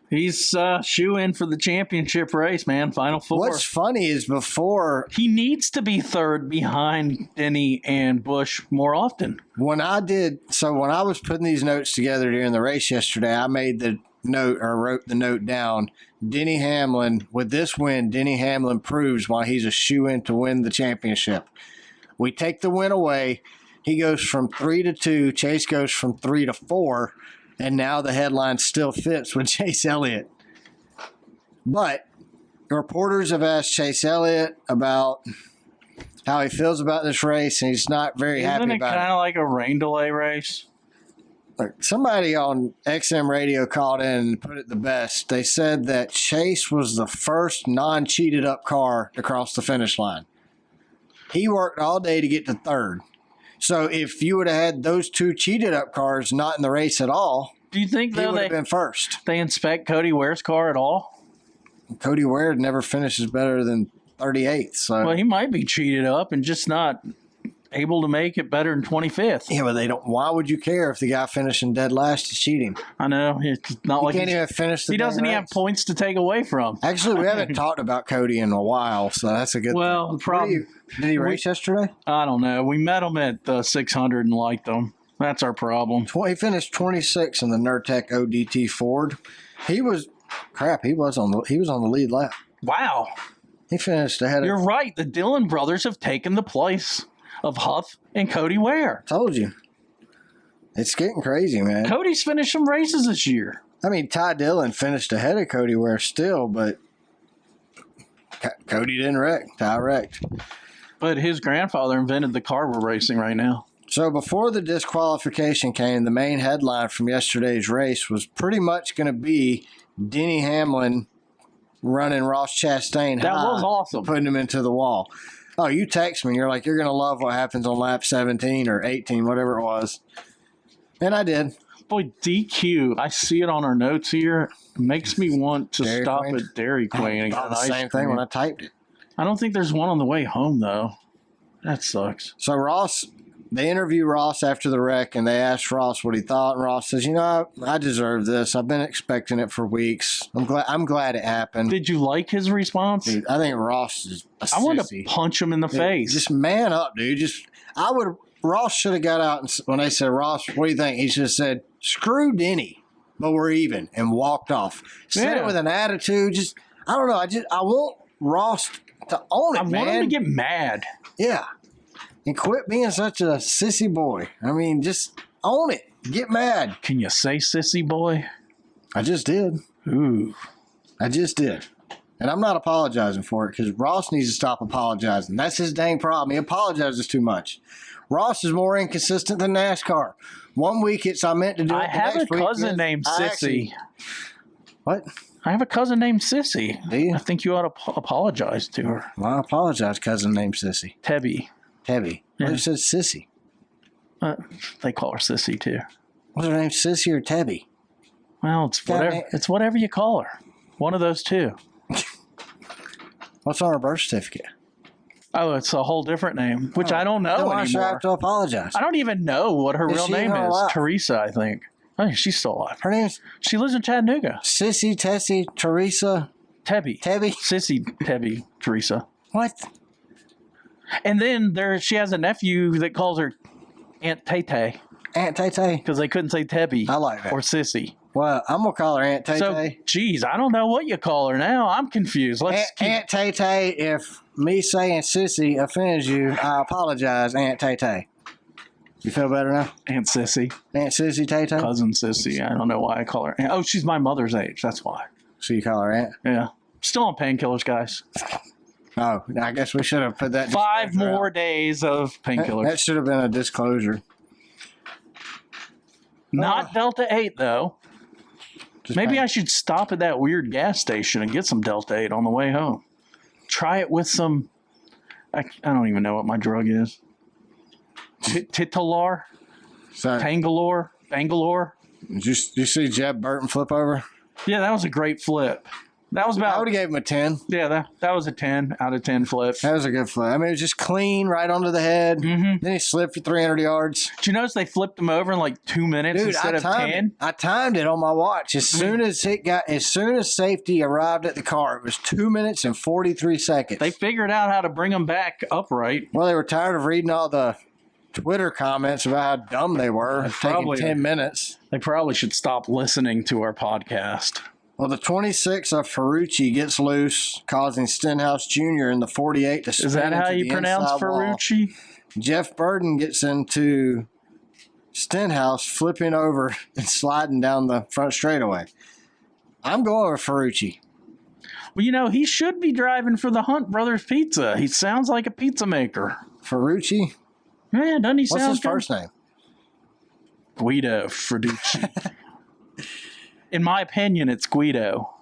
A: He's shoe-in for the championship race, man. Final four.
B: What's funny is before...
A: He needs to be third behind Denny and Busch more often.
B: When I was putting these notes together during the race yesterday, I made the note or wrote the note down. Denny Hamlin, with this win, Denny Hamlin proves why he's a shoe-in to win the championship. We take the win away. He goes from 3 to 2. Chase goes from 3 to 4. And now the headline still fits with Chase Elliott. But reporters have asked Chase Elliott about how he feels about this race, and he's not very happy about it.
A: Isn't it kind of like a rain delay race?
B: Look, somebody on XM radio called in and put it the best. They said that Chase was the first non-cheated up car to cross the finish line. He worked all day to get to third. So if you would have had those two cheated up cars not in the race at all,
A: do you think
B: he would have been first?
A: They inspect Cody Ware's car at all?
B: Cody Ware never finishes better than 38th. So
A: well, he might be cheated up and just not able to make it better than 25th.
B: Yeah, but they don't. Why would you care if the guy finishing dead last is cheating?
A: I know. It's not like
B: he can't even finish the
A: He doesn't even have points to take away from.
B: Actually, we haven't talked about Cody in a while, so that's a good
A: thing. The problem...
B: Did he race yesterday?
A: I don't know. We met him at 600 and liked him. That's our problem.
B: He finished 26 in the Nurtec ODT Ford. He was on the lead lap.
A: Wow.
B: He finished ahead of...
A: You're right. The Dillon brothers have taken the place of Huff and Cody Ware.
B: Told you. It's getting crazy, man.
A: Cody's finished some races this year.
B: I mean, Ty Dillon finished ahead of Cody Ware still, but Cody didn't wreck. Ty wrecked.
A: But his grandfather invented the car we're racing right now.
B: So before the disqualification came, the main headline from yesterday's race was pretty much going to be Denny Hamlin running Ross Chastain high.
A: That was awesome.
B: Putting him into the wall. Oh, you text me. You're like, you're going to love what happens on lap 17 or 18, whatever it was. And I did.
A: Boy, DQ, I see it on our notes here. It makes me want to stop at Dairy Queen and get
B: the same thing when I typed it.
A: I don't think there's one on the way home, though. That sucks.
B: So Ross, they interviewed Ross after the wreck, and they asked Ross what he thought. And Ross says, I deserve this. I've been expecting it for weeks. I'm glad it happened.
A: Did you like his response?
B: Dude, I think Ross is a sissy.
A: I wanted to punch him in the face.
B: Just man up, dude. Ross should have got out, and when they said, Ross, what do you think? He should have said, screw Denny, but we're even, and walked off. Said it with an attitude. I don't know. I want Ross to own it, man.
A: I want him to get mad.
B: Yeah. And quit being such a sissy boy. I mean, just own it. Get mad.
A: Can you say sissy boy?
B: I just did.
A: Ooh.
B: I just did. And I'm not apologizing for it because Ross needs to stop apologizing. That's his dang problem. He apologizes too much. Ross is more inconsistent than NASCAR. 1 week it's I meant to do it.
A: I have a cousin named Sissy.
B: What?
A: I have a cousin named Sissy.
B: Do you?
A: I think you ought to apologize to her.
B: Well, I apologize, cousin named Sissy.
A: Tebby.
B: Yeah. What says Sissy?
A: They call her Sissy, too.
B: What's her name, Sissy or Tebby?
A: Well, it's whatever you call her. One of those two.
B: What's on her birth certificate?
A: Oh, it's a whole different name, which I don't know anymore.
B: Why should I have to apologize?
A: I don't even know what her real name is. Teresa, I think. I think she's still alive.
B: Her name's...
A: She lives in Chattanooga.
B: Sissy, Tessie, Teresa...
A: Tebby.
B: Sissy,
A: Tebby, Teresa.
B: What?
A: And then she has a nephew that calls her Aunt Tay-Tay.
B: Aunt Tay-Tay?
A: Because they couldn't say Tebby.
B: I like that.
A: Or Sissy.
B: Well, I'm going to call her Aunt Tay-Tay.
A: So, geez, I don't know what you call her now. I'm confused.
B: Aunt Tay-Tay, if me saying Sissy offends you, I apologize, Aunt Tay-Tay. You feel better now?
A: Aunt Sissy.
B: Aunt Sissy Tay-Tay?
A: Cousin Sissy. I don't know why I call her Aunt. Oh, she's my mother's age. That's why.
B: So you call her Aunt?
A: Yeah. Still on painkillers, guys.
B: Oh, I guess we should have put that.
A: 5 more days of painkillers.
B: That should have been a disclosure.
A: Not Delta 8, though. Maybe I should stop at that weird gas station and get some Delta 8 on the way home. Try it with some... I don't even know what my drug is. Titular? Tangalore? Bangalore?
B: Did you see Jeb Burton flip over?
A: Yeah, that was a great flip. That was
B: I
A: about.
B: would have gave him a 10.
A: Yeah, that was a 10 out of 10 flip.
B: That was a good flip. I mean, it was just clean right onto the head.
A: Mm-hmm.
B: Then he slipped for 300 yards.
A: Did you notice they flipped him over in like 2 minutes instead of 10?
B: I timed it on my watch. As soon as safety arrived at the car, it was 2 minutes and 43 seconds.
A: They figured out how to bring him back upright.
B: Well, they were tired of reading all the Twitter comments about how dumb they were. Taking 10 minutes.
A: They probably should stop listening to our podcast.
B: Well, the 26 of Ferrucci gets loose, causing Stenhouse Jr. in the 48 to spin.
A: Is that how
B: into
A: you
B: the
A: pronounce
B: inside wall.
A: Ferrucci?
B: Jeff Burton gets into Stenhouse, flipping over and sliding down the front straightaway. I'm going with Ferrucci.
A: Well, he should be driving for the Hunt Brothers Pizza. He sounds like a pizza maker.
B: Ferrucci?
A: Yeah, doesn't he sound
B: What's his
A: good?
B: first name?
A: Guido Ferrucci. In my opinion, it's Guido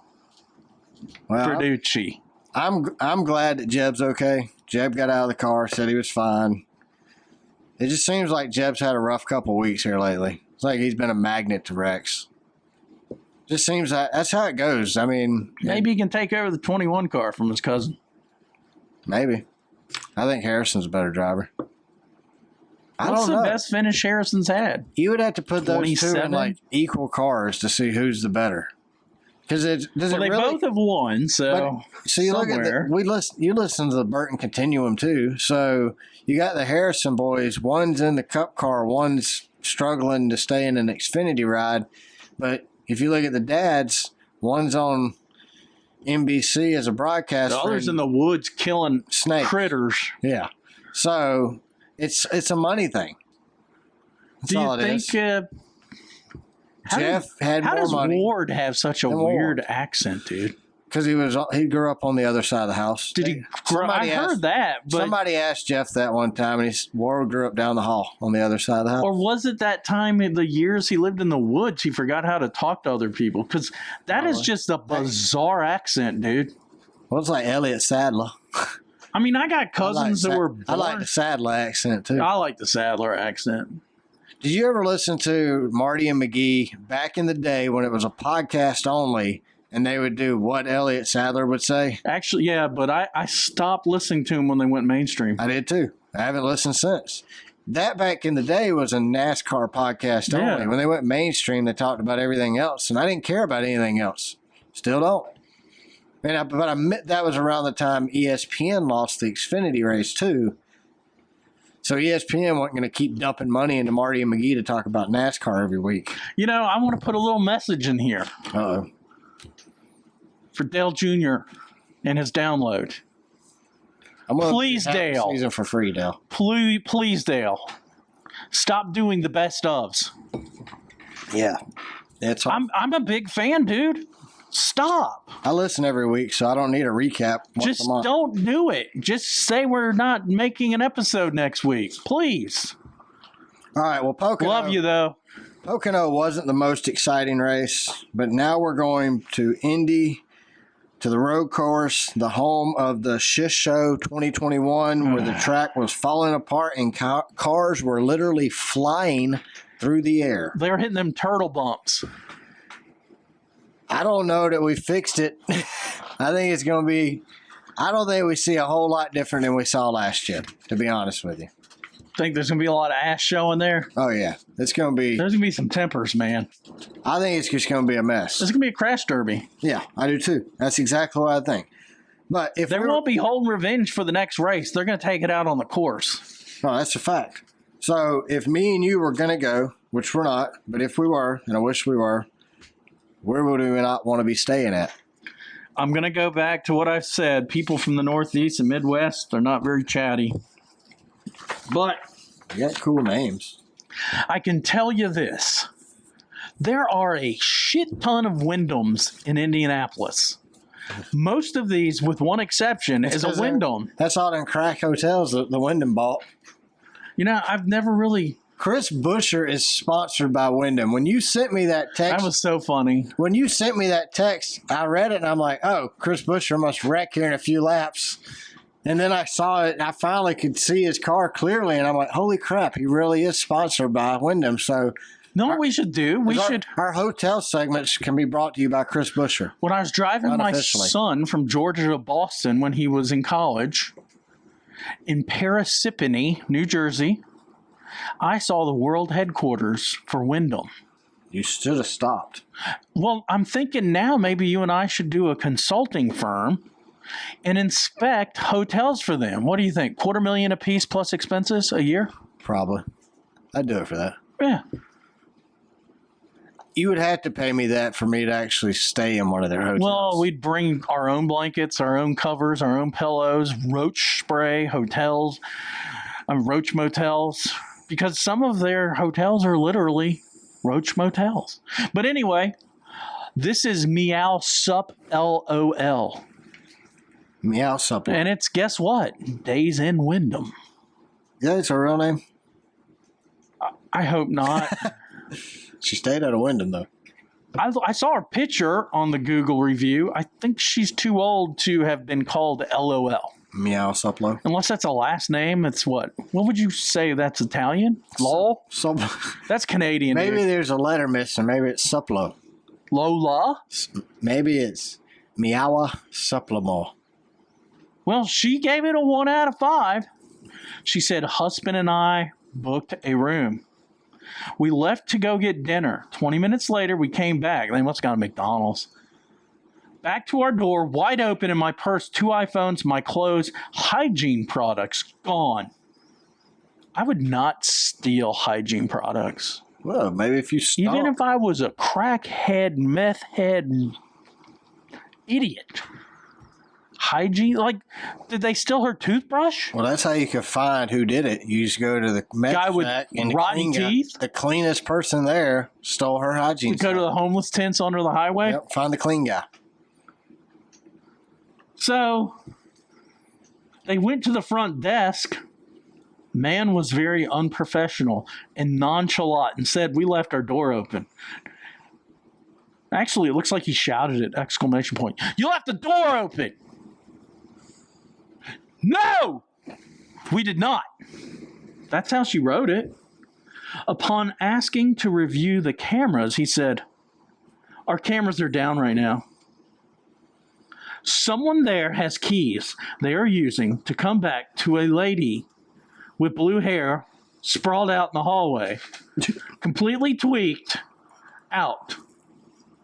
A: Ferrucci.
B: I'm glad that Jeb's okay. Jeb got out of the car, said he was fine. It just seems like Jeb's had a rough couple weeks here lately. It's like he's been a magnet to wrecks. Just seems that's how it goes. I mean,
A: Maybe he can take over the 21 car from his cousin.
B: maybe. I think Harrison's a better driver.
A: What's the best finish Harrison's had?
B: You would have to put those two
A: 27?
B: in like equal cars to see who's the better. Because
A: They both have won, so
B: you look at you listen to the Burton Continuum too. So you got the Harrison boys. One's in the Cup car. One's struggling to stay in an Xfinity ride. But if you look at the dads, one's on NBC as a broadcaster.
A: The other's in the woods killing
B: snakes.
A: critters.
B: Yeah. So it's a money thing. That's
A: Do
B: all
A: you
B: it
A: think?
B: is. Jeff had
A: how
B: more
A: does
B: money.
A: Ward have such a weird accent, dude?
B: Because he grew up on the other side of the house.
A: Did he? I heard that. But
B: somebody asked Jeff that one time, and Ward grew up down the hall on the other side of the house.
A: Or was it that time in the years he lived in the woods, he forgot how to talk to other people? Because that is just a bizarre accent, dude.
B: Well, it's like Elliott Sadler.
A: I mean, I got cousins that were born.
B: I like the Sadler accent, too.
A: I like the Sadler accent.
B: Did you ever listen to Marty and McGee back in the day when it was a podcast only, and they would do what Elliott Sadler would say?
A: Actually, yeah, but I stopped listening to them when they went mainstream.
B: I did, too. I haven't listened since. That back in the day was a NASCAR podcast only. When they went mainstream, they talked about everything else, and I didn't care about anything else. Still don't. But I admit that was around the time ESPN lost the Xfinity race, too. So ESPN wasn't going to keep dumping money into Marty and McGee to talk about NASCAR every week.
A: I want to put a little message in here.
B: Uh-oh.
A: For Dale Jr. and his download. Please, Dale.
B: Season for free, Dale.
A: Please, Dale. Stop doing the best ofs.
B: Yeah.
A: I'm a big fan, dude. Stop.
B: I listen every week, so I don't need a recap.
A: Just don't do it. Just say we're not making an episode next week. Please.
B: All right, well, Pocono.
A: Love you, though.
B: Pocono wasn't the most exciting race, but now we're going to Indy, to the road course, the home of the Shish Show 2021, where the track was falling apart and cars were literally flying through the air.
A: They were hitting them turtle bumps.
B: I don't know that we fixed it. I think it's going to be – I don't think we see a whole lot different than we saw last year, to be honest with you.
A: Think there's going to be a lot of ass showing there?
B: Oh, yeah. It's going to be –
A: There's going to be some tempers, man.
B: I think it's just going to be a mess.
A: There's going to be a crash derby.
B: Yeah, I do too. That's exactly what I think. But if
A: they won't be holding revenge for the next race. They're going to take it out on the course.
B: No, that's a fact. So if me and you were going to go, which we're not, but if we were, and I wish we were, where would we not want to be staying at?
A: I'm going to go back to what I said. People from the Northeast and Midwest, they're not very chatty. But
B: you got cool names.
A: I can tell you this. There are a shit ton of Wyndhams in Indianapolis. Most of these, with one exception, is a Wyndham.
B: That's all them crack hotels that the Wyndham bought.
A: I've never really...
B: Chris Buescher is sponsored by Wyndham. When you sent me that text...
A: That was so funny.
B: When you sent me that text, I read it and I'm like, oh, Chris Buescher must wreck here in a few laps. And then I saw it and I finally could see his car clearly and I'm like, holy crap, he really is sponsored by Wyndham. So
A: know what we should do?
B: Our hotel segments can be brought to you by Chris Buescher.
A: When I was driving my son from Georgia to Boston when he was in college, in Parsippany, New Jersey, I saw the world headquarters for Wyndham.
B: You should have stopped.
A: Well, I'm thinking now maybe you and I should do a consulting firm and inspect hotels for them. What do you think? $250,000 a piece plus expenses a year?
B: Probably. I'd do it for that.
A: Yeah.
B: You would have to pay me that for me to actually stay in one of their hotels.
A: Well, we'd bring our own blankets, our own covers, our own pillows, roach spray, roach motels, because some of their hotels are literally roach motels. But anyway, this is Meow Sup LOL.
B: Meow Sup.
A: And it's, guess what? Days in Wyndham.
B: Yeah, it's her real name.
A: I hope not.
B: She stayed out of Wyndham, though.
A: I saw her picture on the Google review. I think she's too old to have been called LOL.
B: Meow Suplo.
A: Unless that's a last name, it's what? What would you say? That's Italian? Lol? That's Canadian.
B: Maybe
A: dude.
B: there's a letter missing. Maybe it's Suplo.
A: Lola?
B: Maybe it's Meowa Supplement.
A: Well, she gave it a 1 out of 5. She said, husband and I booked a room. We left to go get dinner. 20 minutes later, we came back. They must have gone to McDonald's. Back to our door, wide open, in my purse, 2 iPhones, my clothes, hygiene products gone. I would not steal hygiene products.
B: Well, maybe if you stop.
A: Even if I was a crackhead, meth head idiot. Hygiene, like, did they steal her toothbrush?
B: Well, that's how you can find who did it. You just go to the meth
A: guy with
B: shack and
A: rotten teeth.
B: The cleanest person there stole her hygiene.
A: Go to the homeless tents under the highway.
B: Yep, find the clean guy.
A: So they went to the front desk. Man was very unprofessional and nonchalant and said, we left our door open. Actually, it looks like he shouted it, exclamation point. You left the door open. No, we did not. That's how she wrote it. Upon asking to review the cameras, he said, our cameras are down right now. Someone there has keys they are using to come back to a lady with blue hair sprawled out in the hallway, completely tweaked out.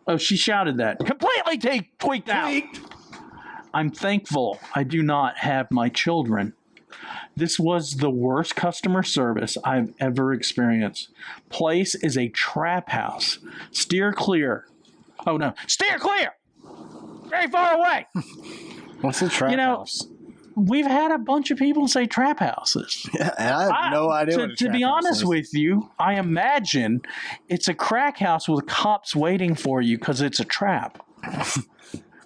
A: Oh, she shouted that. Completely tweaked out. I'm thankful I do not have my children. This was the worst customer service I've ever experienced. Place is a trap house. Steer clear. Oh, no. Steer clear! Very far away.
B: What's a trap house?
A: We've had a bunch of people say trap houses.
B: Yeah, and I have no idea what a trap house is. To be honest
A: with you, I imagine it's a crack house with cops waiting for you because it's a trap.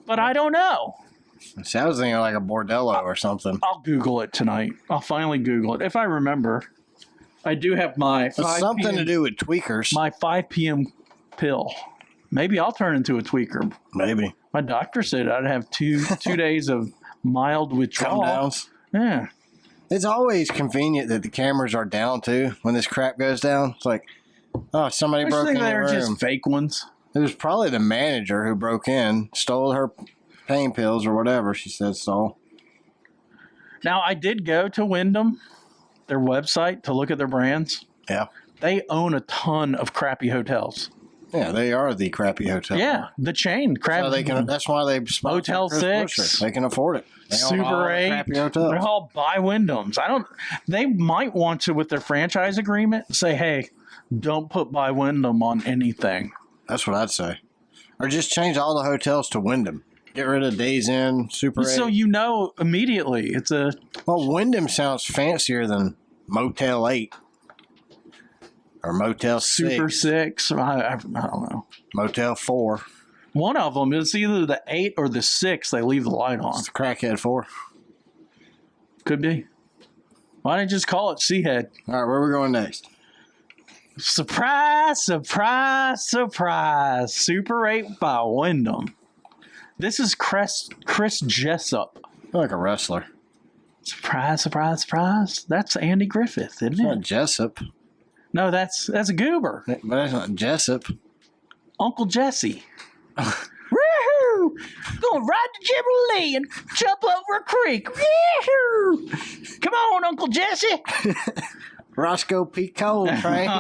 A: But I don't know.
B: It sounds like a bordello or something.
A: I'll Google it tonight. I'll finally Google it. If I remember, I do have my
B: something to do with tweakers.
A: My 5 p.m. pill. Maybe I'll turn into a tweaker.
B: Maybe.
A: My doctor said I'd have two days of mild withdrawal.
B: Come downs.
A: Yeah.
B: It's always convenient that the cameras are down, too, when this crap goes down. It's like, oh, somebody broke in the room.
A: They're just fake ones.
B: It was probably the manager who broke in, stole her pain pills or whatever she said stole.
A: Now, I did go to Wyndham, their website, to look at their brands.
B: Yeah.
A: They own a ton of crappy hotels.
B: Yeah, they are the crappy hotel.
A: Yeah, the chain.
B: So that's why they
A: Motel 6.
B: Buescher. They can afford it. They
A: Super 8.
B: Crappy hotels.
A: They're all by Wyndhams. They might want to, with their franchise agreement, say, hey, don't put by Wyndham on anything.
B: That's what I'd say. Or just change all the hotels to Wyndham. Get rid of Days Inn, Super 8.
A: So you know immediately it's a...
B: Well, Wyndham sounds fancier than Motel 8. Or Motel 6.
A: Super 6. I don't know.
B: Motel 4.
A: One of them is either the 8 or the 6 they leave the light on.
B: It's the Crackhead 4.
A: Could be. Why didn't you just call it Seahead?
B: All right, where are we going next?
A: Surprise, surprise, surprise. Super 8 by Wyndham. This is Chris Jessup.
B: Like a wrestler.
A: Surprise, surprise, surprise. That's Andy Griffith, isn't it?
B: Not Jessup.
A: No, that's a goober.
B: But that's not Jessup.
A: Uncle Jesse. Woohoo! Gonna ride the Jubilee and jump over a creek. Woohoo! Come on, Uncle Jesse.
B: Roscoe P. Cole train.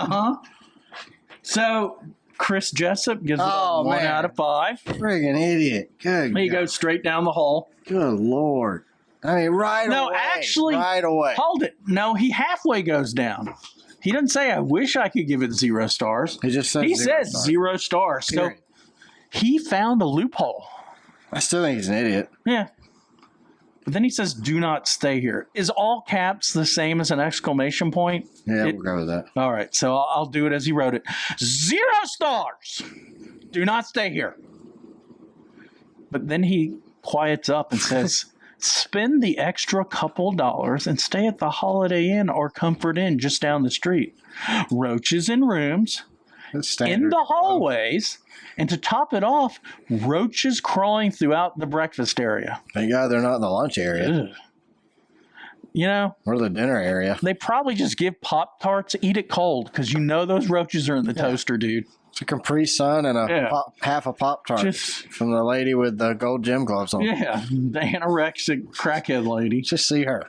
A: So Chris Jessup gives it a 1 out of 5.
B: Friggin' idiot. Good.
A: He goes straight down the hall.
B: Good Lord. I mean, right away.
A: No, actually,
B: right away.
A: Hold it. No, he halfway goes down. He doesn't say, I wish I could give it 0 stars.
B: He just says
A: he says 0 stars.
B: Period.
A: So he found a loophole.
B: I still think he's an idiot.
A: Yeah. But then he says, do not stay here. Is all caps the same as an exclamation point?
B: Yeah, we'll go with that.
A: All right. So I'll do it as he wrote it. 0 stars. Do not stay here. But then he quiets up and says, spend the extra couple dollars and stay at the Holiday Inn or Comfort Inn just down the street. Roaches in rooms, in the hallways, and to top it off, roaches crawling throughout the breakfast area.
B: Thank God they're not in the lunch area.
A: Ugh. You know,
B: or the dinner area.
A: They probably just give Pop-Tarts, eat it cold, because you know those roaches are in the toaster, dude.
B: It's a Capri Sun and half a Pop-Tart from the lady with the gold gym gloves on.
A: Yeah, the anorexic crackhead lady.
B: Just see her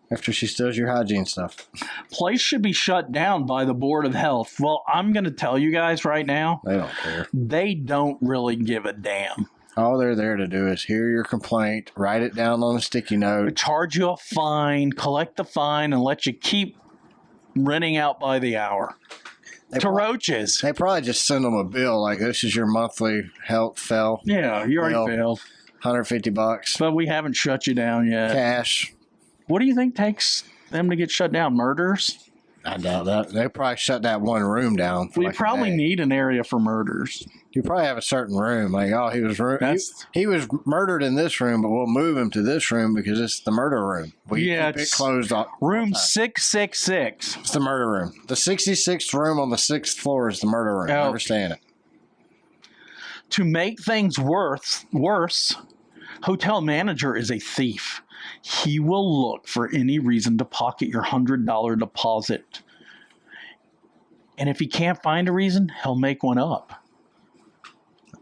B: after she steals your hygiene stuff.
A: Place should be shut down by the Board of Health. Well, I'm going to tell you guys right now.
B: They don't care.
A: They don't really give a damn.
B: All they're there to do is hear your complaint, write it down on a sticky note.
A: Charge you a fine, collect the fine, and let you keep renting out by the hour. Roaches.
B: They probably just send them a bill like, this is your monthly health fail.
A: Yeah, you already failed.
B: $150.
A: But we haven't shut you down yet.
B: Cash.
A: What do you think takes them to get shut down? Murders?
B: I doubt that. They probably shut that one room down.
A: We probably need an area for murders.
B: You probably have a certain room. Like, oh, he was murdered in this room, but we'll move him to this room because it's the murder room. We keep it closed off.
A: Room 666.
B: It's the murder room. The 66th room on the 6th floor is the murder room. I understand it.
A: To make things worse, hotel manager is a thief. He will look for any reason to pocket your $100 deposit. And if he can't find a reason, he'll make one up.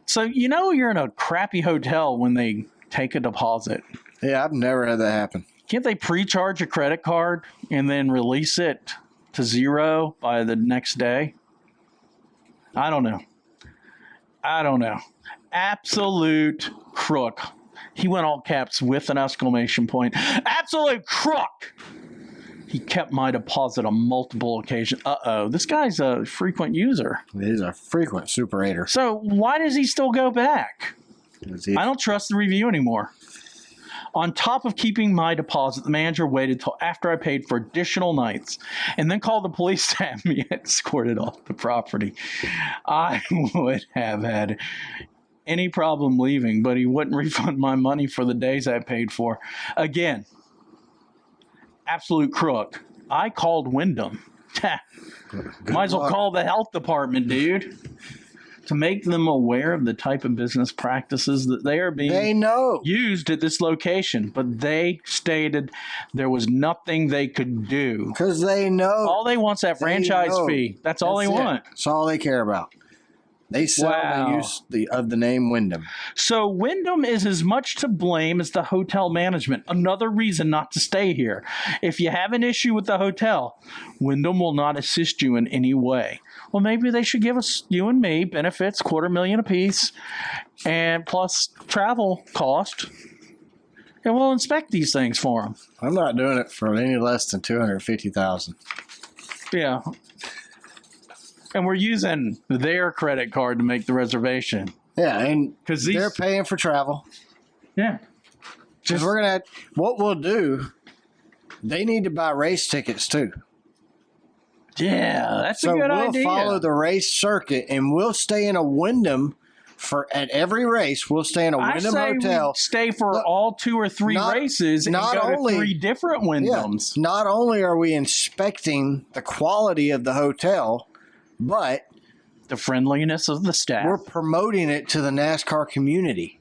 A: So you know you're in a crappy hotel when they take a deposit.
B: Yeah, I've never had that happen.
A: Can't they pre-charge a credit card and then release it to 0 by the next day? I don't know. Absolute crook. He went all caps with an exclamation point. Absolute crook! He kept my deposit on multiple occasions. Uh-oh, this guy's a frequent user.
B: He's a frequent Super 8er.
A: So why does he still go back? I don't trust the review anymore. On top of keeping my deposit, the manager waited till after I paid for additional nights and then called the police to have me escorted off the property. I would have had any problem leaving, but he wouldn't refund my money for the days I paid for. Again, absolute crook. I called Wyndham. Might as well call the health department, dude. To make them aware of the type of business practices that they are being used at this location. But they stated there was nothing they could do.
B: Because they know.
A: All they want is that franchise fee. That's all they want.
B: That's all they care about. They sell the use of the name Wyndham.
A: So Wyndham is as much to blame as the hotel management. Another reason not to stay here. If you have an issue with the hotel, Wyndham will not assist you in any way. Well, maybe they should give us, you and me, benefits, $250,000 apiece, and plus travel cost. And we'll inspect these things for them.
B: I'm not doing it for any less than $250,000.
A: Yeah. And we're using their credit card to make the reservation.
B: Yeah, and they're paying for travel.
A: Yeah.
B: Because we're going to, what we'll do, they need to buy race tickets too.
A: Yeah, that's a good idea.
B: So we'll follow the race circuit and we'll stay in a Wyndham at every race. We'll stay in a Wyndham hotel.
A: Stay for all 2 or 3 races and go to 3 different Wyndhams.
B: Yeah, not only are we inspecting the quality of the hotel, but
A: the friendliness of the staff.
B: We're promoting it to the NASCAR community.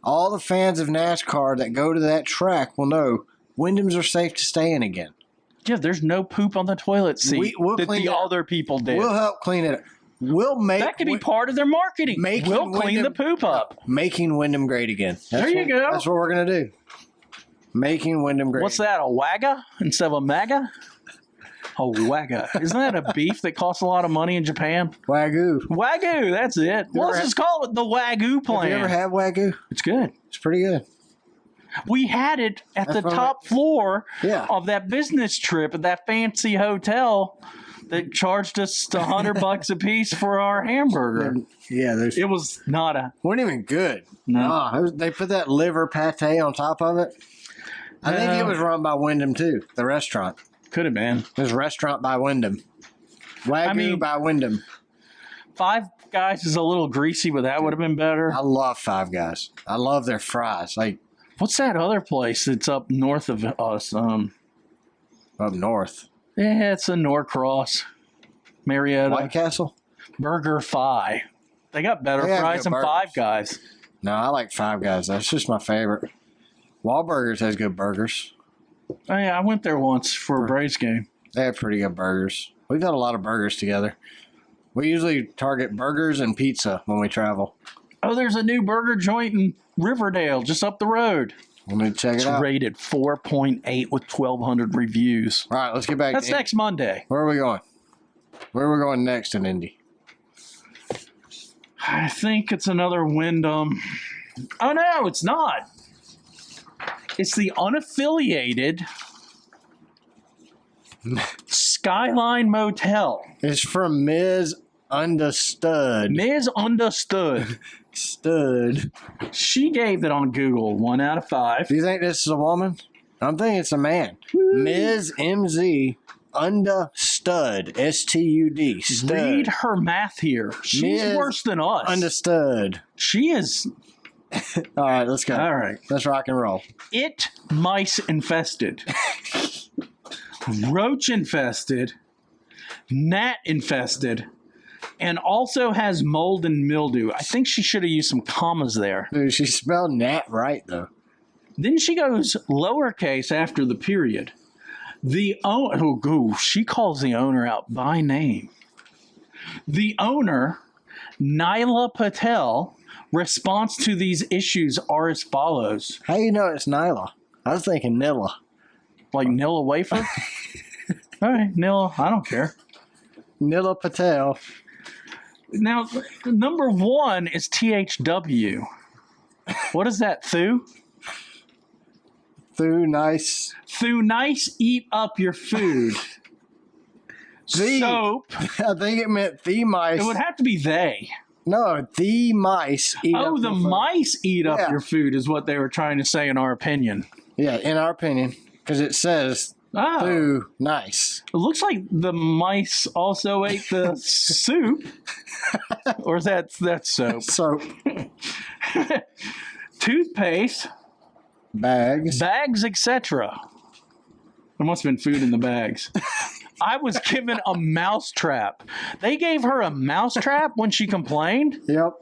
B: All the fans of NASCAR that go to that track will know Wyndhams are safe to stay in again.
A: Yeah, there's no poop on the toilet seat
B: We'll
A: that
B: clean
A: the
B: it up.
A: other people did.
B: We'll help clean it up.
A: That could be part of their marketing. We'll clean the poop up.
B: Making Wyndham great again.
A: There you go.
B: That's what we're going to do. Making Wyndham great.
A: What's that, a wagga instead of a maga? A wagga. Isn't that a beef that costs a lot of money in Japan?
B: Wagyu.
A: Wagyu, that's it. Let's just call it the Wagyu plan.
B: Have you ever had Wagyu?
A: It's good.
B: It's pretty good.
A: We had it at the top floor
B: Yeah.
A: of that business trip at that fancy hotel that charged us $100 a piece for our hamburger.
B: Yeah,
A: It was not a...
B: Wasn't even good.
A: No.
B: They put that liver pate on top of it. I think it was run by Wyndham too, the restaurant.
A: Could have been.
B: It was Restaurant by Wyndham. Wagyu by Wyndham.
A: Five Guys is a little greasy, but that would have been better.
B: I love Five Guys. I love their fries. Like,
A: what's that other place that's up north of us?
B: Up north.
A: Yeah, it's a Norcross. Marietta.
B: White Castle?
A: Burger Fi. They got better fries than Five Guys.
B: No, I like Five Guys. That's just my favorite. Wahlburgers has good burgers.
A: Oh, yeah, I went there once for a Braves game.
B: They have pretty good burgers. We've had a lot of burgers together. We usually target burgers and pizza when we travel.
A: Oh, there's a new burger joint in Riverdale, just up the road.
B: Let me check it out.
A: It's rated 4.8 with 1,200 reviews.
B: All right, let's get back.
A: That's next Monday.
B: Where are we going? Where are we going next in Indy?
A: I think it's another Wyndham. Oh, no, it's not. It's the unaffiliated Skyline Motel.
B: It's from Ms. Understood.
A: Ms. Understood.
B: Stud.
A: She gave it on Google 1 out of 5.
B: Do you think this is a woman? I'm thinking it's a man. Ms. MZ Understood. S-T-U-D. Stud.
A: Read her math here. She's
B: Ms.
A: worse than us.
B: Understood.
A: She is.
B: All right, let's go.
A: All right.
B: Let's rock and roll.
A: Mice infested. Roach infested. Gnat infested. And also has mold and mildew. I think she should have used some commas there.
B: Dude, she spelled gnat right, though.
A: Then she goes lowercase after the period. She calls the owner out by name. The owner, Nyla Patel, response to these issues are as follows.
B: How you know it's Nyla? I was thinking Nilla.
A: Like Nilla Wafer? All right, Nilla, I don't care.
B: Nilla Patel.
A: Now, number 1 is THW. What is that, Thu?
B: Thu nice.
A: Thu nice, eat up your food. Soap.
B: I think it meant the mice.
A: It would have to be they.
B: No, the mice eat up
A: the
B: your food.
A: mice eat up your food is what they were trying to say in our opinion.
B: Yeah, in our opinion. Because it says Thu nice.
A: It looks like the mice also ate the soup. Or is that soap?
B: Soap.
A: Toothpaste.
B: Bags, etc.
A: There must have been food in the bags. I was given a mouse trap. They gave her a mouse trap when she complained?
B: Yep.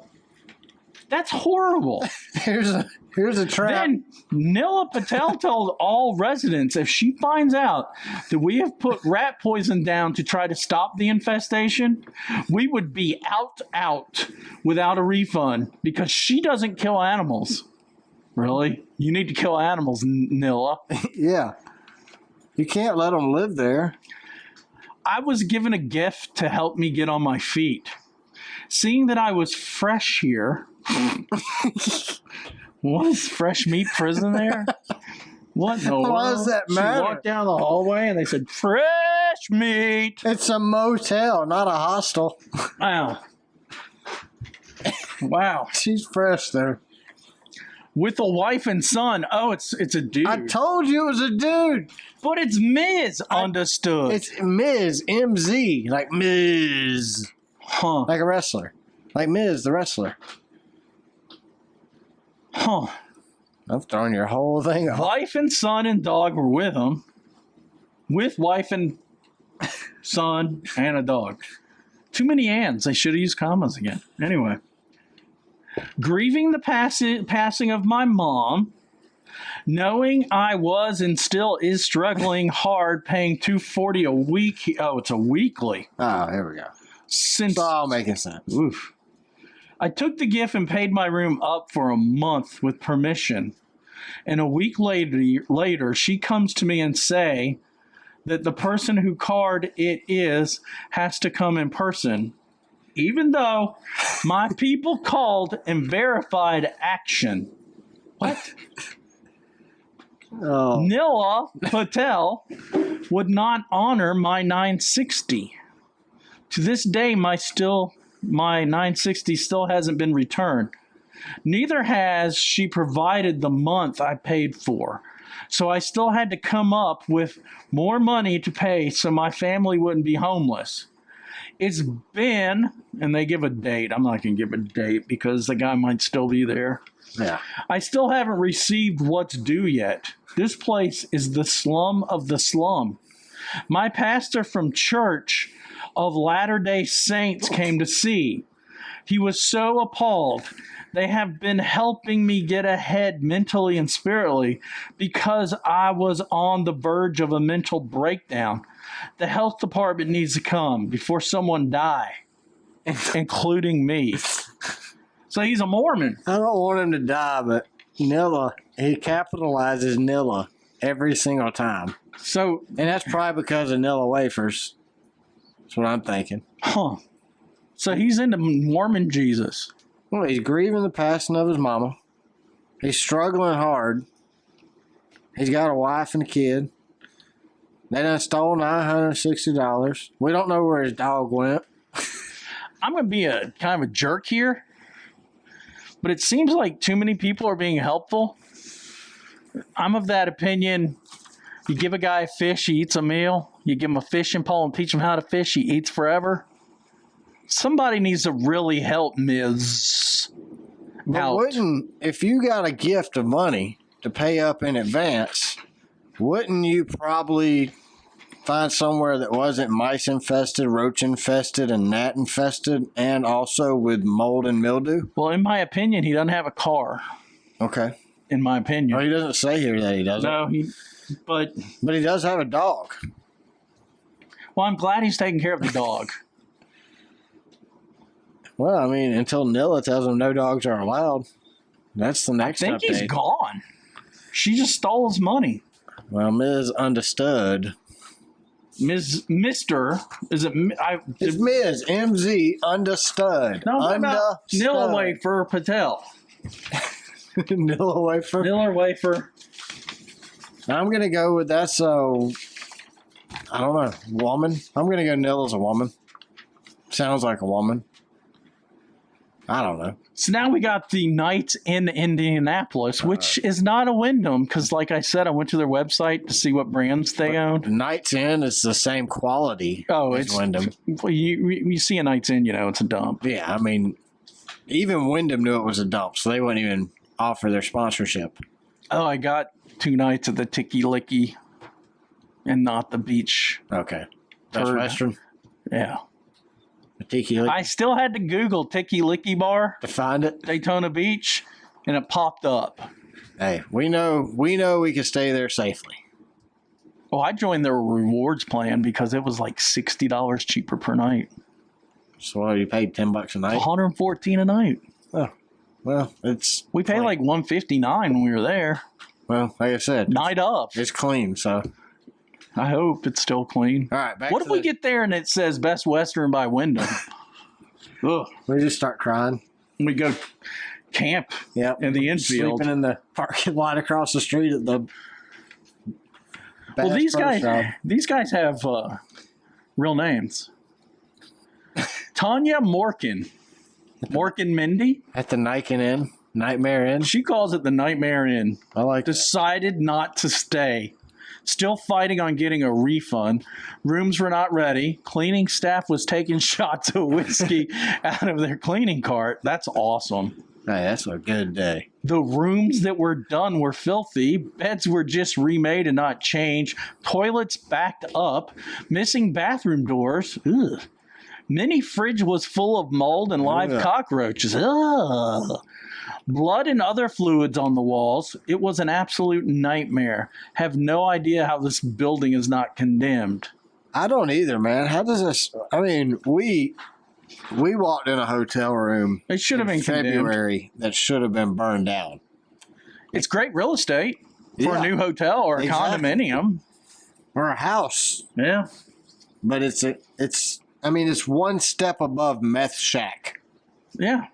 A: That's horrible.
B: Here's a trap.
A: Then Nilla Patel told all residents if she finds out that we have put rat poison down to try to stop the infestation, we would be out without a refund because she doesn't kill animals. Really? You need to kill animals, Nilla.
B: Yeah. You can't let them live there.
A: I was given a gift to help me get on my feet. Seeing that I was fresh here. What is fresh meat prison there? What in the world?
B: Why does that matter?
A: She walked down the hallway and they said, fresh meat.
B: It's a motel, not a hostel.
A: Wow. Wow.
B: She's fresh there.
A: With a wife and son. Oh, it's a dude.
B: I told you it was a dude.
A: But it's Ms. Understood.
B: It's Ms. MZ. Like Ms.
A: Huh.
B: Like a wrestler. Like Miz, the wrestler.
A: Huh.
B: I'm throwing your whole thing off.
A: Wife and son and dog were with him. With wife and son and a dog. Too many ands. They should have used commas again. Anyway. Grieving the passing of my mom. Knowing I was and still is struggling hard, paying $240 a week. Oh, it's a weekly.
B: Oh, here we go.
A: Since
B: It's all making sense.
A: oof. I took the gift and paid my room up for a month with permission. And a week later, she comes to me and say that the person who card it is has to come in person, even though my people called and verified action. What?
B: Oh.
A: Nilla Patel would not honor my 960. To this day, my 960 still hasn't been returned. Neither has she provided the month I paid for. So I still had to come up with more money to pay so my family wouldn't be homeless. It's been, and they give a date. I'm not going to give a date because the guy might still be there.
B: Yeah.
A: I still haven't received what's due yet. This place is the slum of the slum. My pastor from Church of Latter-day Saints came to see. He was so appalled. They have been helping me get ahead mentally and spiritually because I was on the verge of a mental breakdown. The health department needs to come before someone die, including me. So he's a Mormon.
B: I don't want him to die, but Nilla, he capitalizes Nilla every single time.
A: So,
B: And that's probably because of Nilla wafers. That's what I'm thinking.
A: huh. So he's into Mormon Jesus.
B: Well, he's grieving the passing of his mama. He's struggling hard. He's got a wife and a kid. They done stole $960. We don't know where his dog went.
A: I'm going to be a kind of a jerk here, but it seems like too many people are being helpful. I'm of that opinion. You give a guy a fish, he eats a meal. You give him a fishing pole and teach him how to fish, he eats forever. Somebody needs to really help Ms.
B: But
A: out.
B: wouldn't, if you got a gift of money to pay up in advance, wouldn't you probably find somewhere that wasn't mice infested, roach infested, and gnat infested, and also with mold and mildew?
A: Well, in my opinion, he doesn't have a car.
B: Okay.
A: In my opinion.
B: Well, he doesn't say here that he doesn't.
A: No, but
B: he does have a dog.
A: well, I'm glad he's taking care of the dog.
B: Well, I mean, until Nilla tells him no dogs are allowed. That's the next update.
A: I think he's gone. She just stole his money.
B: Well, Ms. Understood.
A: Mr. Is it?
B: It's Ms. MZ Understood.
A: No, what about
B: Understood.
A: Nilla Wafer Patel?
B: Nilla Wafer.
A: Nilla Wafer.
B: I'm going to go with that's I don't know, woman. I'm going to go Nilla's a woman. Sounds like a woman. I don't know.
A: So now we got the Knights in Indianapolis, which is not a Wyndham because, like I said, I went to their website to see what brands they own.
B: Knights Inn is the same quality as Wyndham.
A: Well, you see a Knights Inn, it's a dump.
B: Yeah, I mean, even Wyndham knew it was a dump, so they wouldn't even offer their sponsorship.
A: Oh, I got 2 nights at the Tiki Licky and not the beach.
B: Okay. That's
A: Turd.
B: Western?
A: Yeah.
B: The Tiki Licky?
A: I still had to Google Tiki Licky Bar,
B: To find it?
A: Daytona Beach, and it popped up.
B: Hey, we know we can stay there safely.
A: Well, I joined their rewards plan because it was like $60 cheaper per night.
B: So what, you paid $10 a night?
A: $114 a night.
B: Oh, well, it's...
A: We paid like $159 when we were there.
B: Well, like I said,
A: Night up.
B: it's clean, so...
A: I hope it's still clean.
B: All right, back
A: What
B: to
A: if we get there and it says Best Western by Wyndham? Ugh.
B: We just start crying.
A: We go camp in the infield.
B: Sleeping in the parking lot across the street at the...
A: Well,
B: Bass Pro Shop.
A: these guys have real names. Tanya Morkin. Morkin Mindy.
B: At the Nightmare Inn.
A: She calls it the Nightmare Inn.
B: I like that.
A: Decided not to stay. Still fighting on getting a refund. Rooms were not ready. Cleaning staff was taking shots of whiskey out of their cleaning cart. That's awesome.
B: Hey, that's a good day.
A: The rooms that were done were filthy. Beds were just remade and not changed. Toilets backed up. Missing bathroom doors. Ugh. Mini fridge was full of mold and live
B: Ugh.
A: cockroaches. Ugh. Blood and other fluids on the walls. It was an absolute nightmare. Have no idea how this building is not condemned.
B: I don't either, man. How does this? I mean, we walked in a hotel room.
A: It should have been
B: February that should have been burned down.
A: It's great real estate for
B: Yeah,
A: a new hotel or a
B: exactly.
A: condominium
B: Or a house.
A: Yeah.
B: But it's one step above meth shack.
A: Yeah.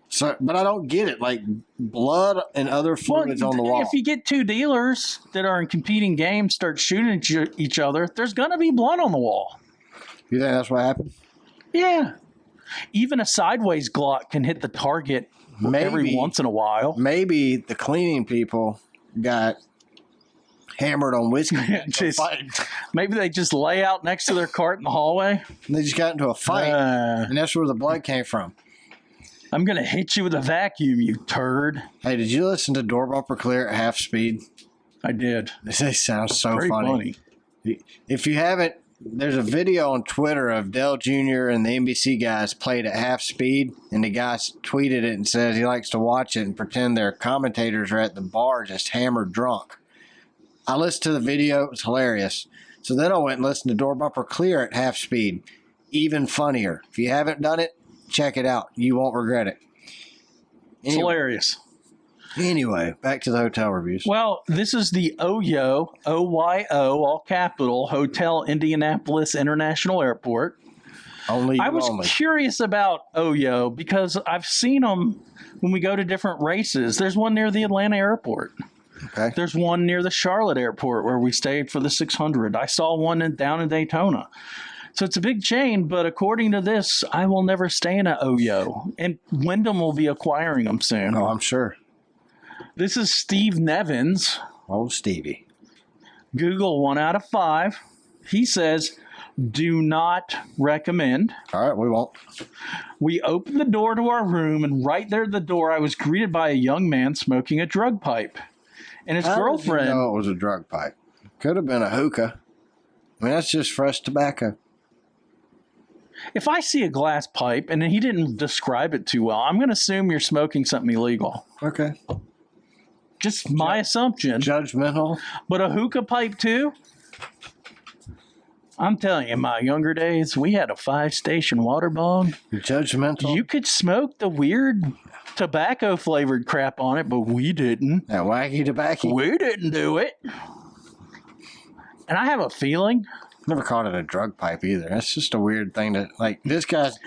B: So, but I don't get it. Like blood and other fluids on the wall.
A: If you get two dealers that are in competing games start shooting at each other, there's going to be blood on the wall.
B: You think that's what happened?
A: Yeah. Even a sideways Glock can hit the target every once in a while.
B: Maybe the cleaning people got hammered on whiskey.
A: Maybe they just lay out next to their cart in the hallway.
B: And they just got into a fight. And that's where the blood came from.
A: I'm going to hit you with a vacuum, you turd.
B: Hey, did you listen to Door Bumper Clear at half speed?
A: I did.
B: They sound so
A: Very funny.
B: If you haven't, there's a video on Twitter of Dell Jr. and the NBC guys played at half speed, and the guy tweeted it and says he likes to watch it and pretend their commentators are at the bar just hammered drunk. I listened to the video. It was hilarious. So then I went and listened to Door Bumper Clear at half speed. Even funnier. If you haven't done it, check it out. You won't regret it.
A: It's hilarious.
B: Anyway, back to the hotel reviews.
A: Well, this is the OYO, O-Y-O, all capital, Hotel Indianapolis International Airport. I was curious about OYO because I've seen them when we go to different races. There's one near the Atlanta airport.
B: Okay.
A: There's one near the Charlotte airport where we stayed for the 600. I saw one down in Daytona. So it's a big chain, but according to this, I will never stay in an OYO. And Wyndham will be acquiring them soon.
B: Oh, I'm sure.
A: This is Steve Nevins.
B: Oh, Stevie.
A: Google 1 out of 5. He says, do not recommend.
B: All right, we won't.
A: We opened the door to our room, and right there at the door, I was greeted by a young man smoking a drug pipe. And his girlfriend.
B: Did you know it was a drug pipe? Could have been a hookah. I mean, that's just fresh tobacco.
A: If I see a glass pipe and he didn't describe it too well, I'm going to assume you're smoking something illegal.
B: Okay.
A: Just my assumption.
B: Judgmental.
A: But a hookah pipe too? I'm telling you, in my younger days, we had a 5-station water bong.
B: Judgmental.
A: You could smoke the weird tobacco-flavored crap on it, but we didn't.
B: That wacky tobacco.
A: We didn't do it. And I have a feeling...
B: Never called it a drug pipe either. That's just a weird thing to like. These guys,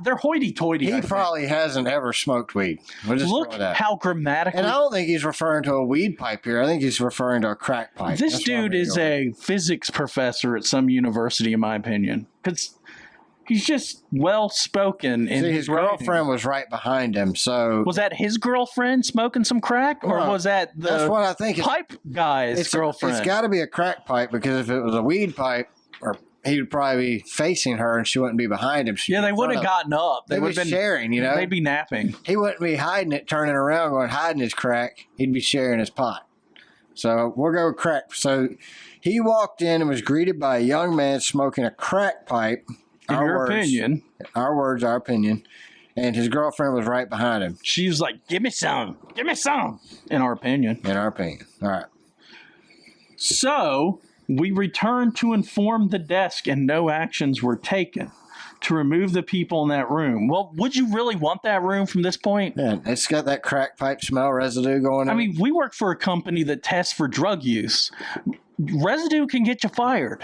A: they're hoity-toity.
B: He probably hasn't ever smoked weed. We'll just
A: look how grammatically.
B: And I don't think he's referring to a weed pipe here. I think he's referring to a crack pipe.
A: This dude is a physics professor at some university, in my opinion, because he's just well-spoken.
B: His girlfriend was right behind him. So
A: was that his girlfriend smoking some crack, or was that the
B: that's what I think
A: pipe guy's girlfriend?
B: It's got to be a crack pipe because if it was a weed pipe, he would probably be facing her and she wouldn't be behind him.
A: They would have gotten up.
B: They would have been sharing. You know,
A: they'd be napping.
B: He wouldn't be hiding it, turning around, going hiding his crack. He'd be sharing his pot. So we'll go with crack. So he walked in and was greeted by a young man smoking a crack pipe.
A: Our opinion.
B: Our words, our opinion. And his girlfriend was right behind him.
A: She was like, give me some. Give me some. In our opinion.
B: In our opinion. All right.
A: So we returned to inform the desk and no actions were taken to remove the people in that room. Well, would you really want that room from this point?
B: Yeah, it's got that crack pipe smell residue going on.
A: I mean, we work for a company that tests for drug use. Residue can get you fired.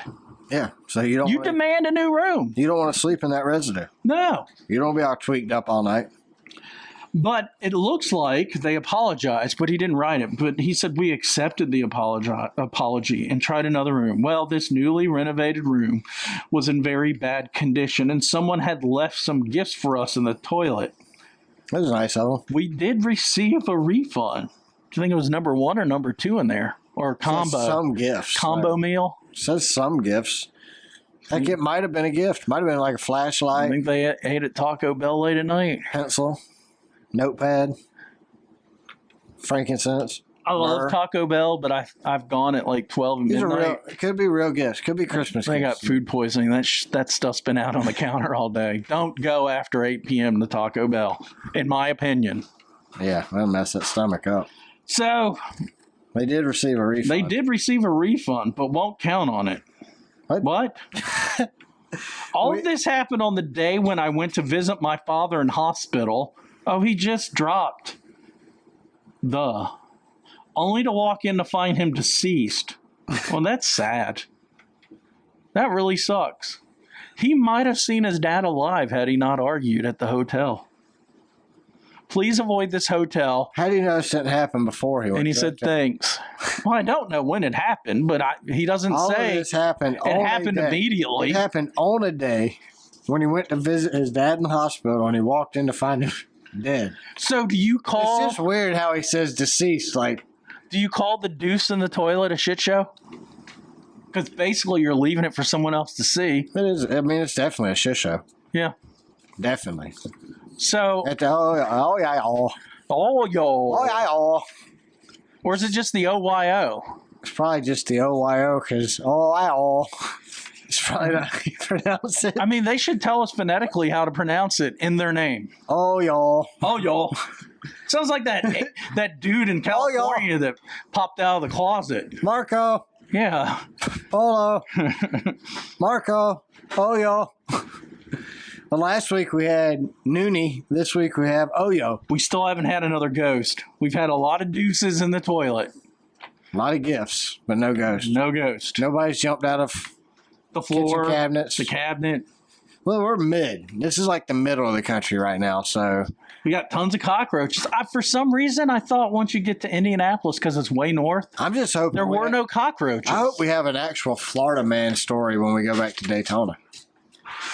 B: Yeah, so you
A: demand a new room.
B: You don't want to sleep in that residue.
A: No.
B: You don't be all tweaked up all night.
A: But it looks like they apologized, but he didn't write it. But he said, we accepted the apology and tried another room. Well, this newly renovated room was in very bad condition, and someone had left some gifts for us in the toilet.
B: That was nice of them.
A: We did receive a refund. Do you think it was number 1 or number 2 in there? Or combo?
B: Some gifts.
A: Combo meal?
B: Says some gifts. Like it might have been a gift. Might have been like a flashlight.
A: I think they ate at Taco Bell late at night.
B: Pencil. Notepad. Frankincense.
A: I love Taco Bell, but I've gone at like 12 and midnight.
B: It could be real gifts. Could be Christmas
A: They
B: gifts.
A: got food poisoning. That stuff's been out on the counter all day. Don't go after 8 p.m. to Taco Bell, in my opinion.
B: Yeah, that'll mess that stomach up.
A: So
B: they did receive a refund.
A: They did receive a refund, but won't count on it. What? All of this happened on the day when I went to visit my father in hospital. Oh, he just dropped. Only to walk in to find him deceased. Well, that's sad. That really sucks. He might have seen his dad alive had he not argued at the hotel. Please avoid this hotel.
B: How do you know this didn't happen before he went?
A: And he said, thanks. Well, I don't know when it happened, but he doesn't
B: all
A: say.
B: This happened
A: it happened immediately.
B: It happened on a day when he went to visit his dad in the hospital and he walked in to find him dead.
A: So do you call...
B: It's just weird how he says deceased. Like,
A: do you call the deuce in the toilet a shit show? Because basically you're leaving it for someone else to see.
B: It is. I mean, it's definitely a shit show.
A: Yeah.
B: Definitely.
A: So... Or is it just the OYO?
B: It's probably just the OYO because it's probably not how you pronounce it.
A: I mean, they should tell us phonetically how to pronounce it in their name.
B: Oh, y'all.
A: Sounds like that dude in California that popped out of the closet.
B: Marco.
A: Yeah.
B: Polo. Marco. Oh, y'all. Well, last week we had Noonie. This week we have Oyo.
A: We still haven't had another ghost. We've had a lot of deuces in the toilet.
B: A lot of gifts, but no ghost.
A: No ghost.
B: Nobody's jumped out of
A: the floor,
B: kitchen cabinets.
A: The cabinet.
B: Well, we're mid. This is like the middle of the country right now, so...
A: We got tons of cockroaches. For some reason, I thought once you get to Indianapolis, because it's way north,
B: I'm just hoping
A: there were no cockroaches.
B: I hope we have an actual Florida man story when we go back to Daytona.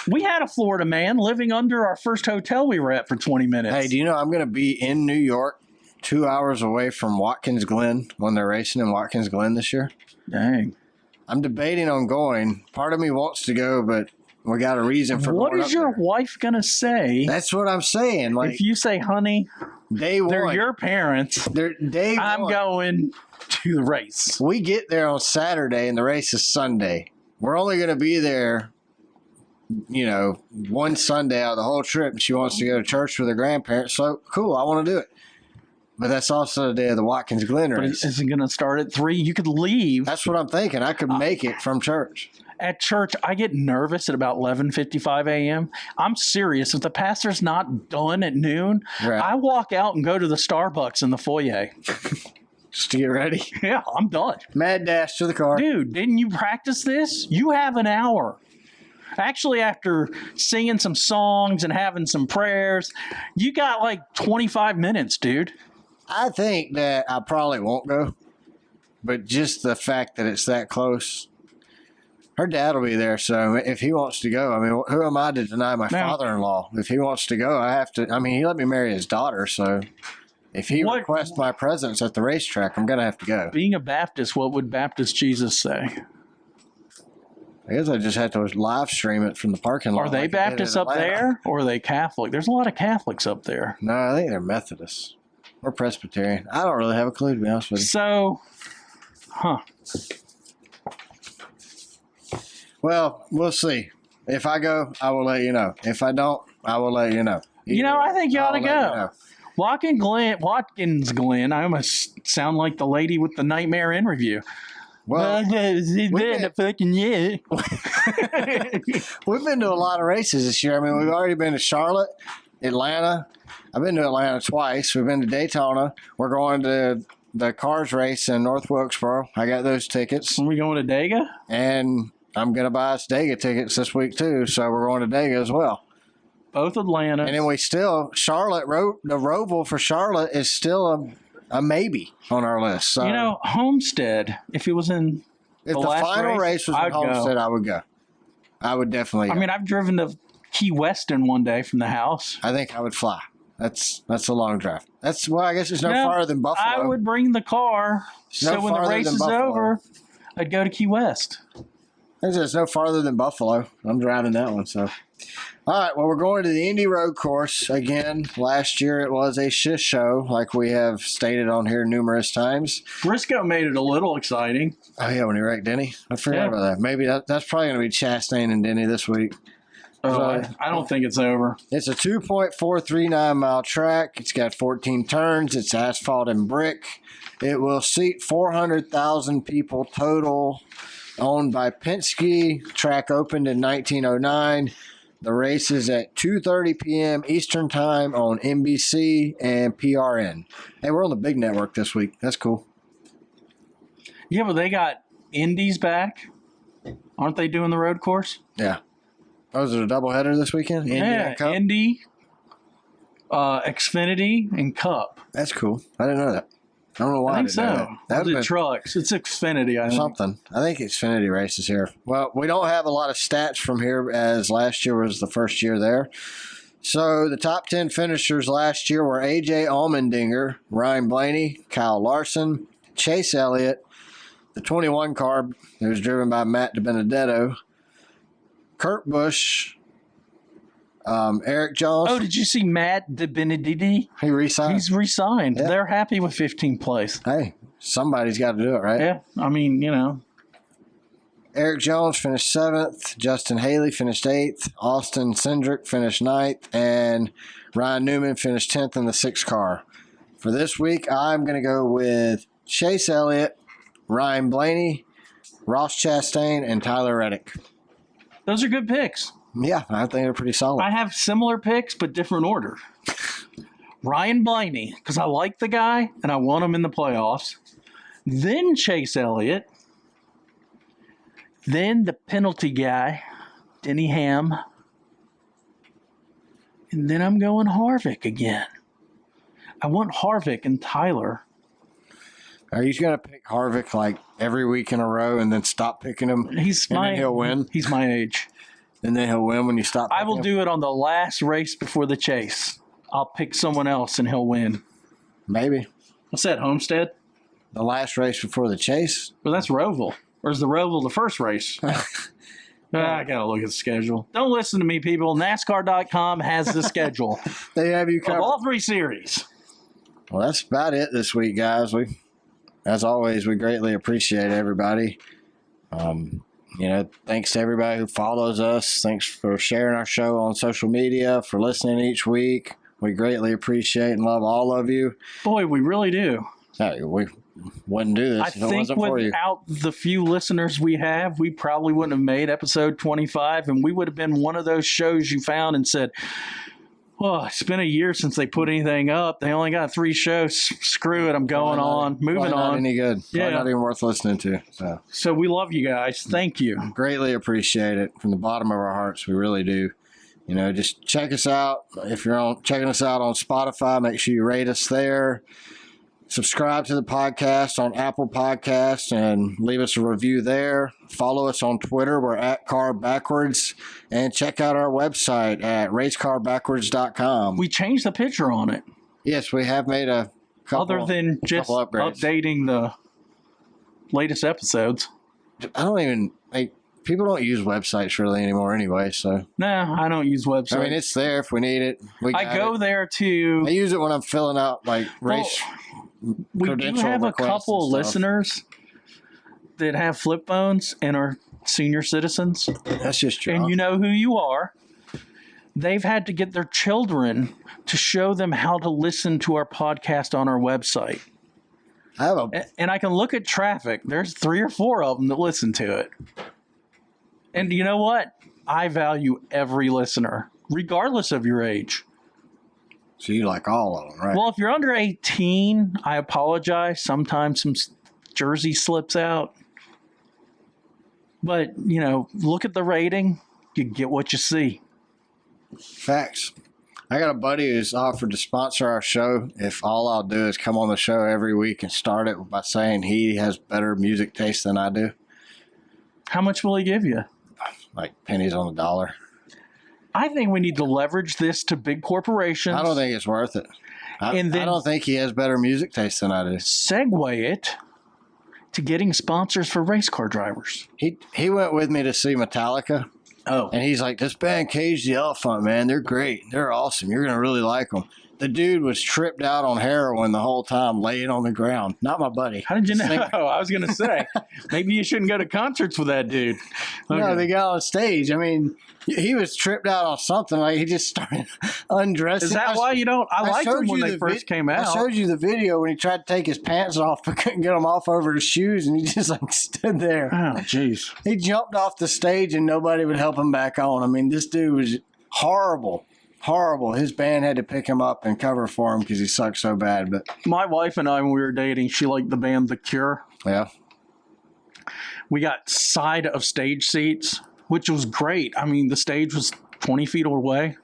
A: We had a Florida man living under our first hotel we were at for 20 minutes.
B: Hey, do you know I'm going to be in New York 2 hours away from Watkins Glen when they're racing in Watkins Glen this year?
A: Dang.
B: I'm debating on going. Part of me wants to go, but we got a reason for
A: what
B: going
A: is your
B: there.
A: Wife going to say?
B: That's what I'm saying. Like,
A: if you say, honey, they're your parents.
B: They're day
A: I'm
B: one.
A: Going to the race.
B: We get there on Saturday and the race is Sunday. We're only going to be there, one Sunday out of the whole trip. She wants to go to church with her grandparents. So, cool, I want to do it. But that's also the day of the Watkins Glen race.
A: But isn't going to start at 3. You could leave.
B: That's what I'm thinking. I could make it from church.
A: At church, I get nervous at about 11:55 a.m. I'm serious. If the pastor's not done at noon, right. I walk out and go to the Starbucks in the foyer.
B: Just to get ready?
A: Yeah, I'm done.
B: Mad dash to the car.
A: Dude, didn't you practice this? You have an hour. Actually, after singing some songs and having some prayers, you got like 25 minutes, dude.
B: I think that I probably won't go, but just the fact that it's that close. Her dad will be there, so if he wants to go, I mean, who am I to deny my father-in-law? If he wants to go, I have to. I mean, he let me marry his daughter, so if he requests my presence at the racetrack, I'm going to have to go.
A: Being a Baptist, what would Baptist Jesus say?
B: I guess I just had to live stream it from the parking lot.
A: Are they Baptists up there, or are they Catholic? There's a lot of Catholics up there.
B: No, I think they're Methodists. Or Presbyterian. I don't really have a clue, to be honest with you.
A: So,
B: Well, we'll see. If I go, I will let you know. If I don't, I will let you know.
A: I think you ought to go. Watkins Glen. I almost sound like the lady with the Nightmare Inn review.
B: Well, we've been to a lot of races this year. I mean, we've already been to Charlotte, Atlanta. I've been to Atlanta twice. We've been to Daytona. We're going to the Cars race in North Wilkesboro. I got those tickets.
A: Are we going to Dega?
B: And I'm going to buy us Dega tickets this week, too. So we're going to Dega as well.
A: Both Atlanta.
B: And then Charlotte, the Roval for Charlotte is still a maybe on our list. So,
A: Homestead, if it was in
B: the final race was in Homestead, I would go. I would definitely go.
A: I mean, I've driven to Key West in one day from the house.
B: I think I would fly. That's a long drive. I guess it's no farther than Buffalo.
A: I would bring the car. So when the race is over, I'd go to Key West.
B: It's just no farther than Buffalo. I'm driving that one, so. All right, well, we're going to the Indy Road Course again. Last year it was a shit show, like we have stated on here numerous times.
A: Briscoe made it a little exciting.
B: Oh, yeah, when he wrecked Denny. I forgot about that. Maybe that's probably going to be Chastain and Denny this week.
A: I don't think it's over.
B: It's a 2.439-mile track. It's got 14 turns. It's asphalt and brick. It will seat 400,000 people total. Owned by Penske. Track opened in 1909. The race is at 2:30 p.m. Eastern Time on NBC and PRN. Hey, we're on the big network this week. That's cool.
A: Yeah, but they got Indy's back. Aren't they doing the road course?
B: Yeah. Oh, is it a doubleheader this weekend? Indy and Cup?
A: Indy, Xfinity, and Cup.
B: That's cool. I didn't know that. I don't know why.
A: I think so. That was trucks. It's Xfinity, I think.
B: Something. I think Xfinity races here. Well, we don't have a lot of stats from here as last year was the first year there. So the top 10 finishers last year were A.J. Allmendinger, Ryan Blaney, Kyle Larson, Chase Elliott, the 21 car that was driven by Matt DiBenedetto, Kurt Busch, Eric Jones.
A: Oh, did you see Matt DiBenedetto?
B: He re-signed.
A: He's re-signed.
B: Yeah.
A: They're happy with 15th place.
B: Hey, somebody's got to do it, right?
A: Yeah, I mean, you know.
B: Eric Jones finished 7th. Justin Haley finished 8th. Austin Cindric finished 9th. And Ryan Newman finished 10th in the 6 car. For this week, I'm going to go with Chase Elliott, Ryan Blaney, Ross Chastain, and Tyler Reddick.
A: Those are good picks.
B: Yeah, I think they're pretty solid.
A: I have similar picks, but different order. Ryan Blaney, because I like the guy, and I want him in the playoffs. Then Chase Elliott. Then the penalty guy, Denny Ham. And then I'm going Harvick again. I want Harvick and Tyler.
B: Are you going to pick Harvick like every week in a row and then stop picking him? Then he'll win?
A: He's my age.
B: And then he'll win when you stop picking
A: I will
B: him?
A: do it on the last race before the chase. I'll pick someone else and he'll win.
B: Maybe.
A: What's that, Homestead?
B: The last race before the chase?
A: Well, that's Roval. Or is the Roval the first race? I got to look at the schedule. Don't listen to me, people. NASCAR.com has the schedule.
B: They have you covered.
A: Of all 3 series.
B: Well, that's about it this week, guys. As always, we greatly appreciate everybody. Thanks to everybody who follows us. Thanks for sharing our show on social media, for listening each week. We greatly appreciate and love all of you.
A: Boy, we really do.
B: Hey, we wouldn't do this if it wasn't for you.
A: Without the few listeners we have, we probably wouldn't have made episode 25, and we would have been one of those shows you found and said, well, it's been a year since they put anything up. They only got 3 shows. Screw it. I'm going on. Moving on.
B: Not any good.
A: Yeah.
B: Not even worth listening to.
A: So we love you guys. Thank you.
B: Greatly appreciate it from the bottom of our hearts. We really do. Just check us out. If you're checking us out on Spotify, make sure you rate us there. Subscribe to the podcast on Apple Podcasts and leave us a review there. Follow us on Twitter. We're at Car Backwards. And check out our website at racecarbackwards.com.
A: We changed the picture on it.
B: Yes, we have made a couple.
A: Other than just updating the latest episodes.
B: People don't use websites really anymore anyway, so.
A: No, I don't use websites.
B: I mean, it's there if we need it.
A: I go there to.
B: I use it when I'm filling out race.
A: We do have a couple of listeners that have flip phones and are senior citizens.
B: That's just true.
A: And you know who you are. They've had to get their children to show them how to listen to our podcast on our website. And I can look at traffic. There's 3 or 4 of them that listen to it. And you know what? I value every listener, regardless of your age.
B: So you like all of them, right?
A: Well, if you're under 18, I apologize. Sometimes some jersey slips out. But, look at the rating. You get what you see.
B: Facts. I got a buddy who's offered to sponsor our show if all I'll do is come on the show every week and start it by saying he has better music taste than I do.
A: How much will he give you?
B: Like pennies on the dollar.
A: I think we need to leverage this to big corporations.
B: I don't think it's worth it. I don't think he has better music taste than I do.
A: Segue it to getting sponsors for race car drivers.
B: He went with me to see Metallica.
A: Oh.
B: And he's like, this band Cage the Elephant, man, they're great. They're awesome. You're going to really like them. The dude was tripped out on heroin the whole time, laying on the ground. Not my buddy.
A: How did you know? I was going to say, maybe you shouldn't go to concerts with that dude. Okay.
B: No, they got on stage. I mean, he was tripped out on something. Like, he just started undressing.
A: Is that why you don't? I liked them when they first came out.
B: I showed you the video when he tried to take his pants off, but couldn't get them off over his shoes, and he just like stood there.
A: Oh, jeez.
B: He jumped off the stage, and nobody would help him back on. I mean, this dude was horrible. Horrible. His band had to pick him up and cover for him because he sucked so bad. But
A: my wife and I, when we were dating, she liked the band The Cure.
B: Yeah.
A: We got side of stage seats, which was great. I mean, the stage was 20 feet away.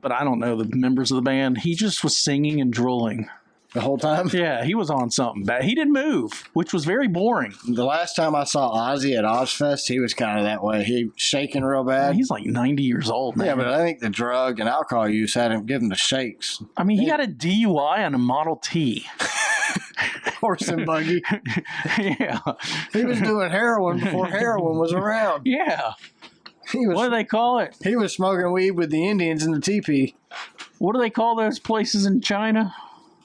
A: But I don't know the members of the band. He just was singing and drooling.
B: The whole time?
A: Yeah, he was on something. He didn't move, which was very boring.
B: The last time I saw Ozzy at Ozfest, he was kind of that way. He was shaking real bad.
A: He's like 90 years old, man.
B: Yeah, but I think the drug and alcohol use had him give him the shakes.
A: I mean, he got a DUI on a Model T.
B: Horse and buggy.
A: Yeah.
B: He was doing heroin before heroin was around.
A: Yeah.
B: What
A: do they call it?
B: He was smoking weed with the Indians in the teepee.
A: What do they call those places in China?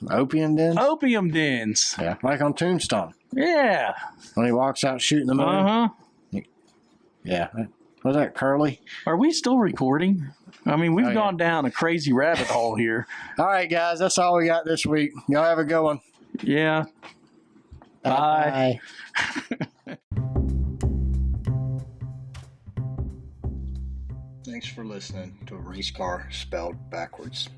B: Opium dens?
A: Opium dens.
B: Yeah, like on Tombstone.
A: Yeah.
B: When he walks out shooting the moon.
A: Uh-huh.
B: Yeah. Was that Curly?
A: Are we still recording? I mean, we've gone down a crazy rabbit hole here.
B: All right, guys. That's all we got this week. Y'all have a good one.
A: Yeah. Bye.
B: Thanks for listening to a race car spelled backwards.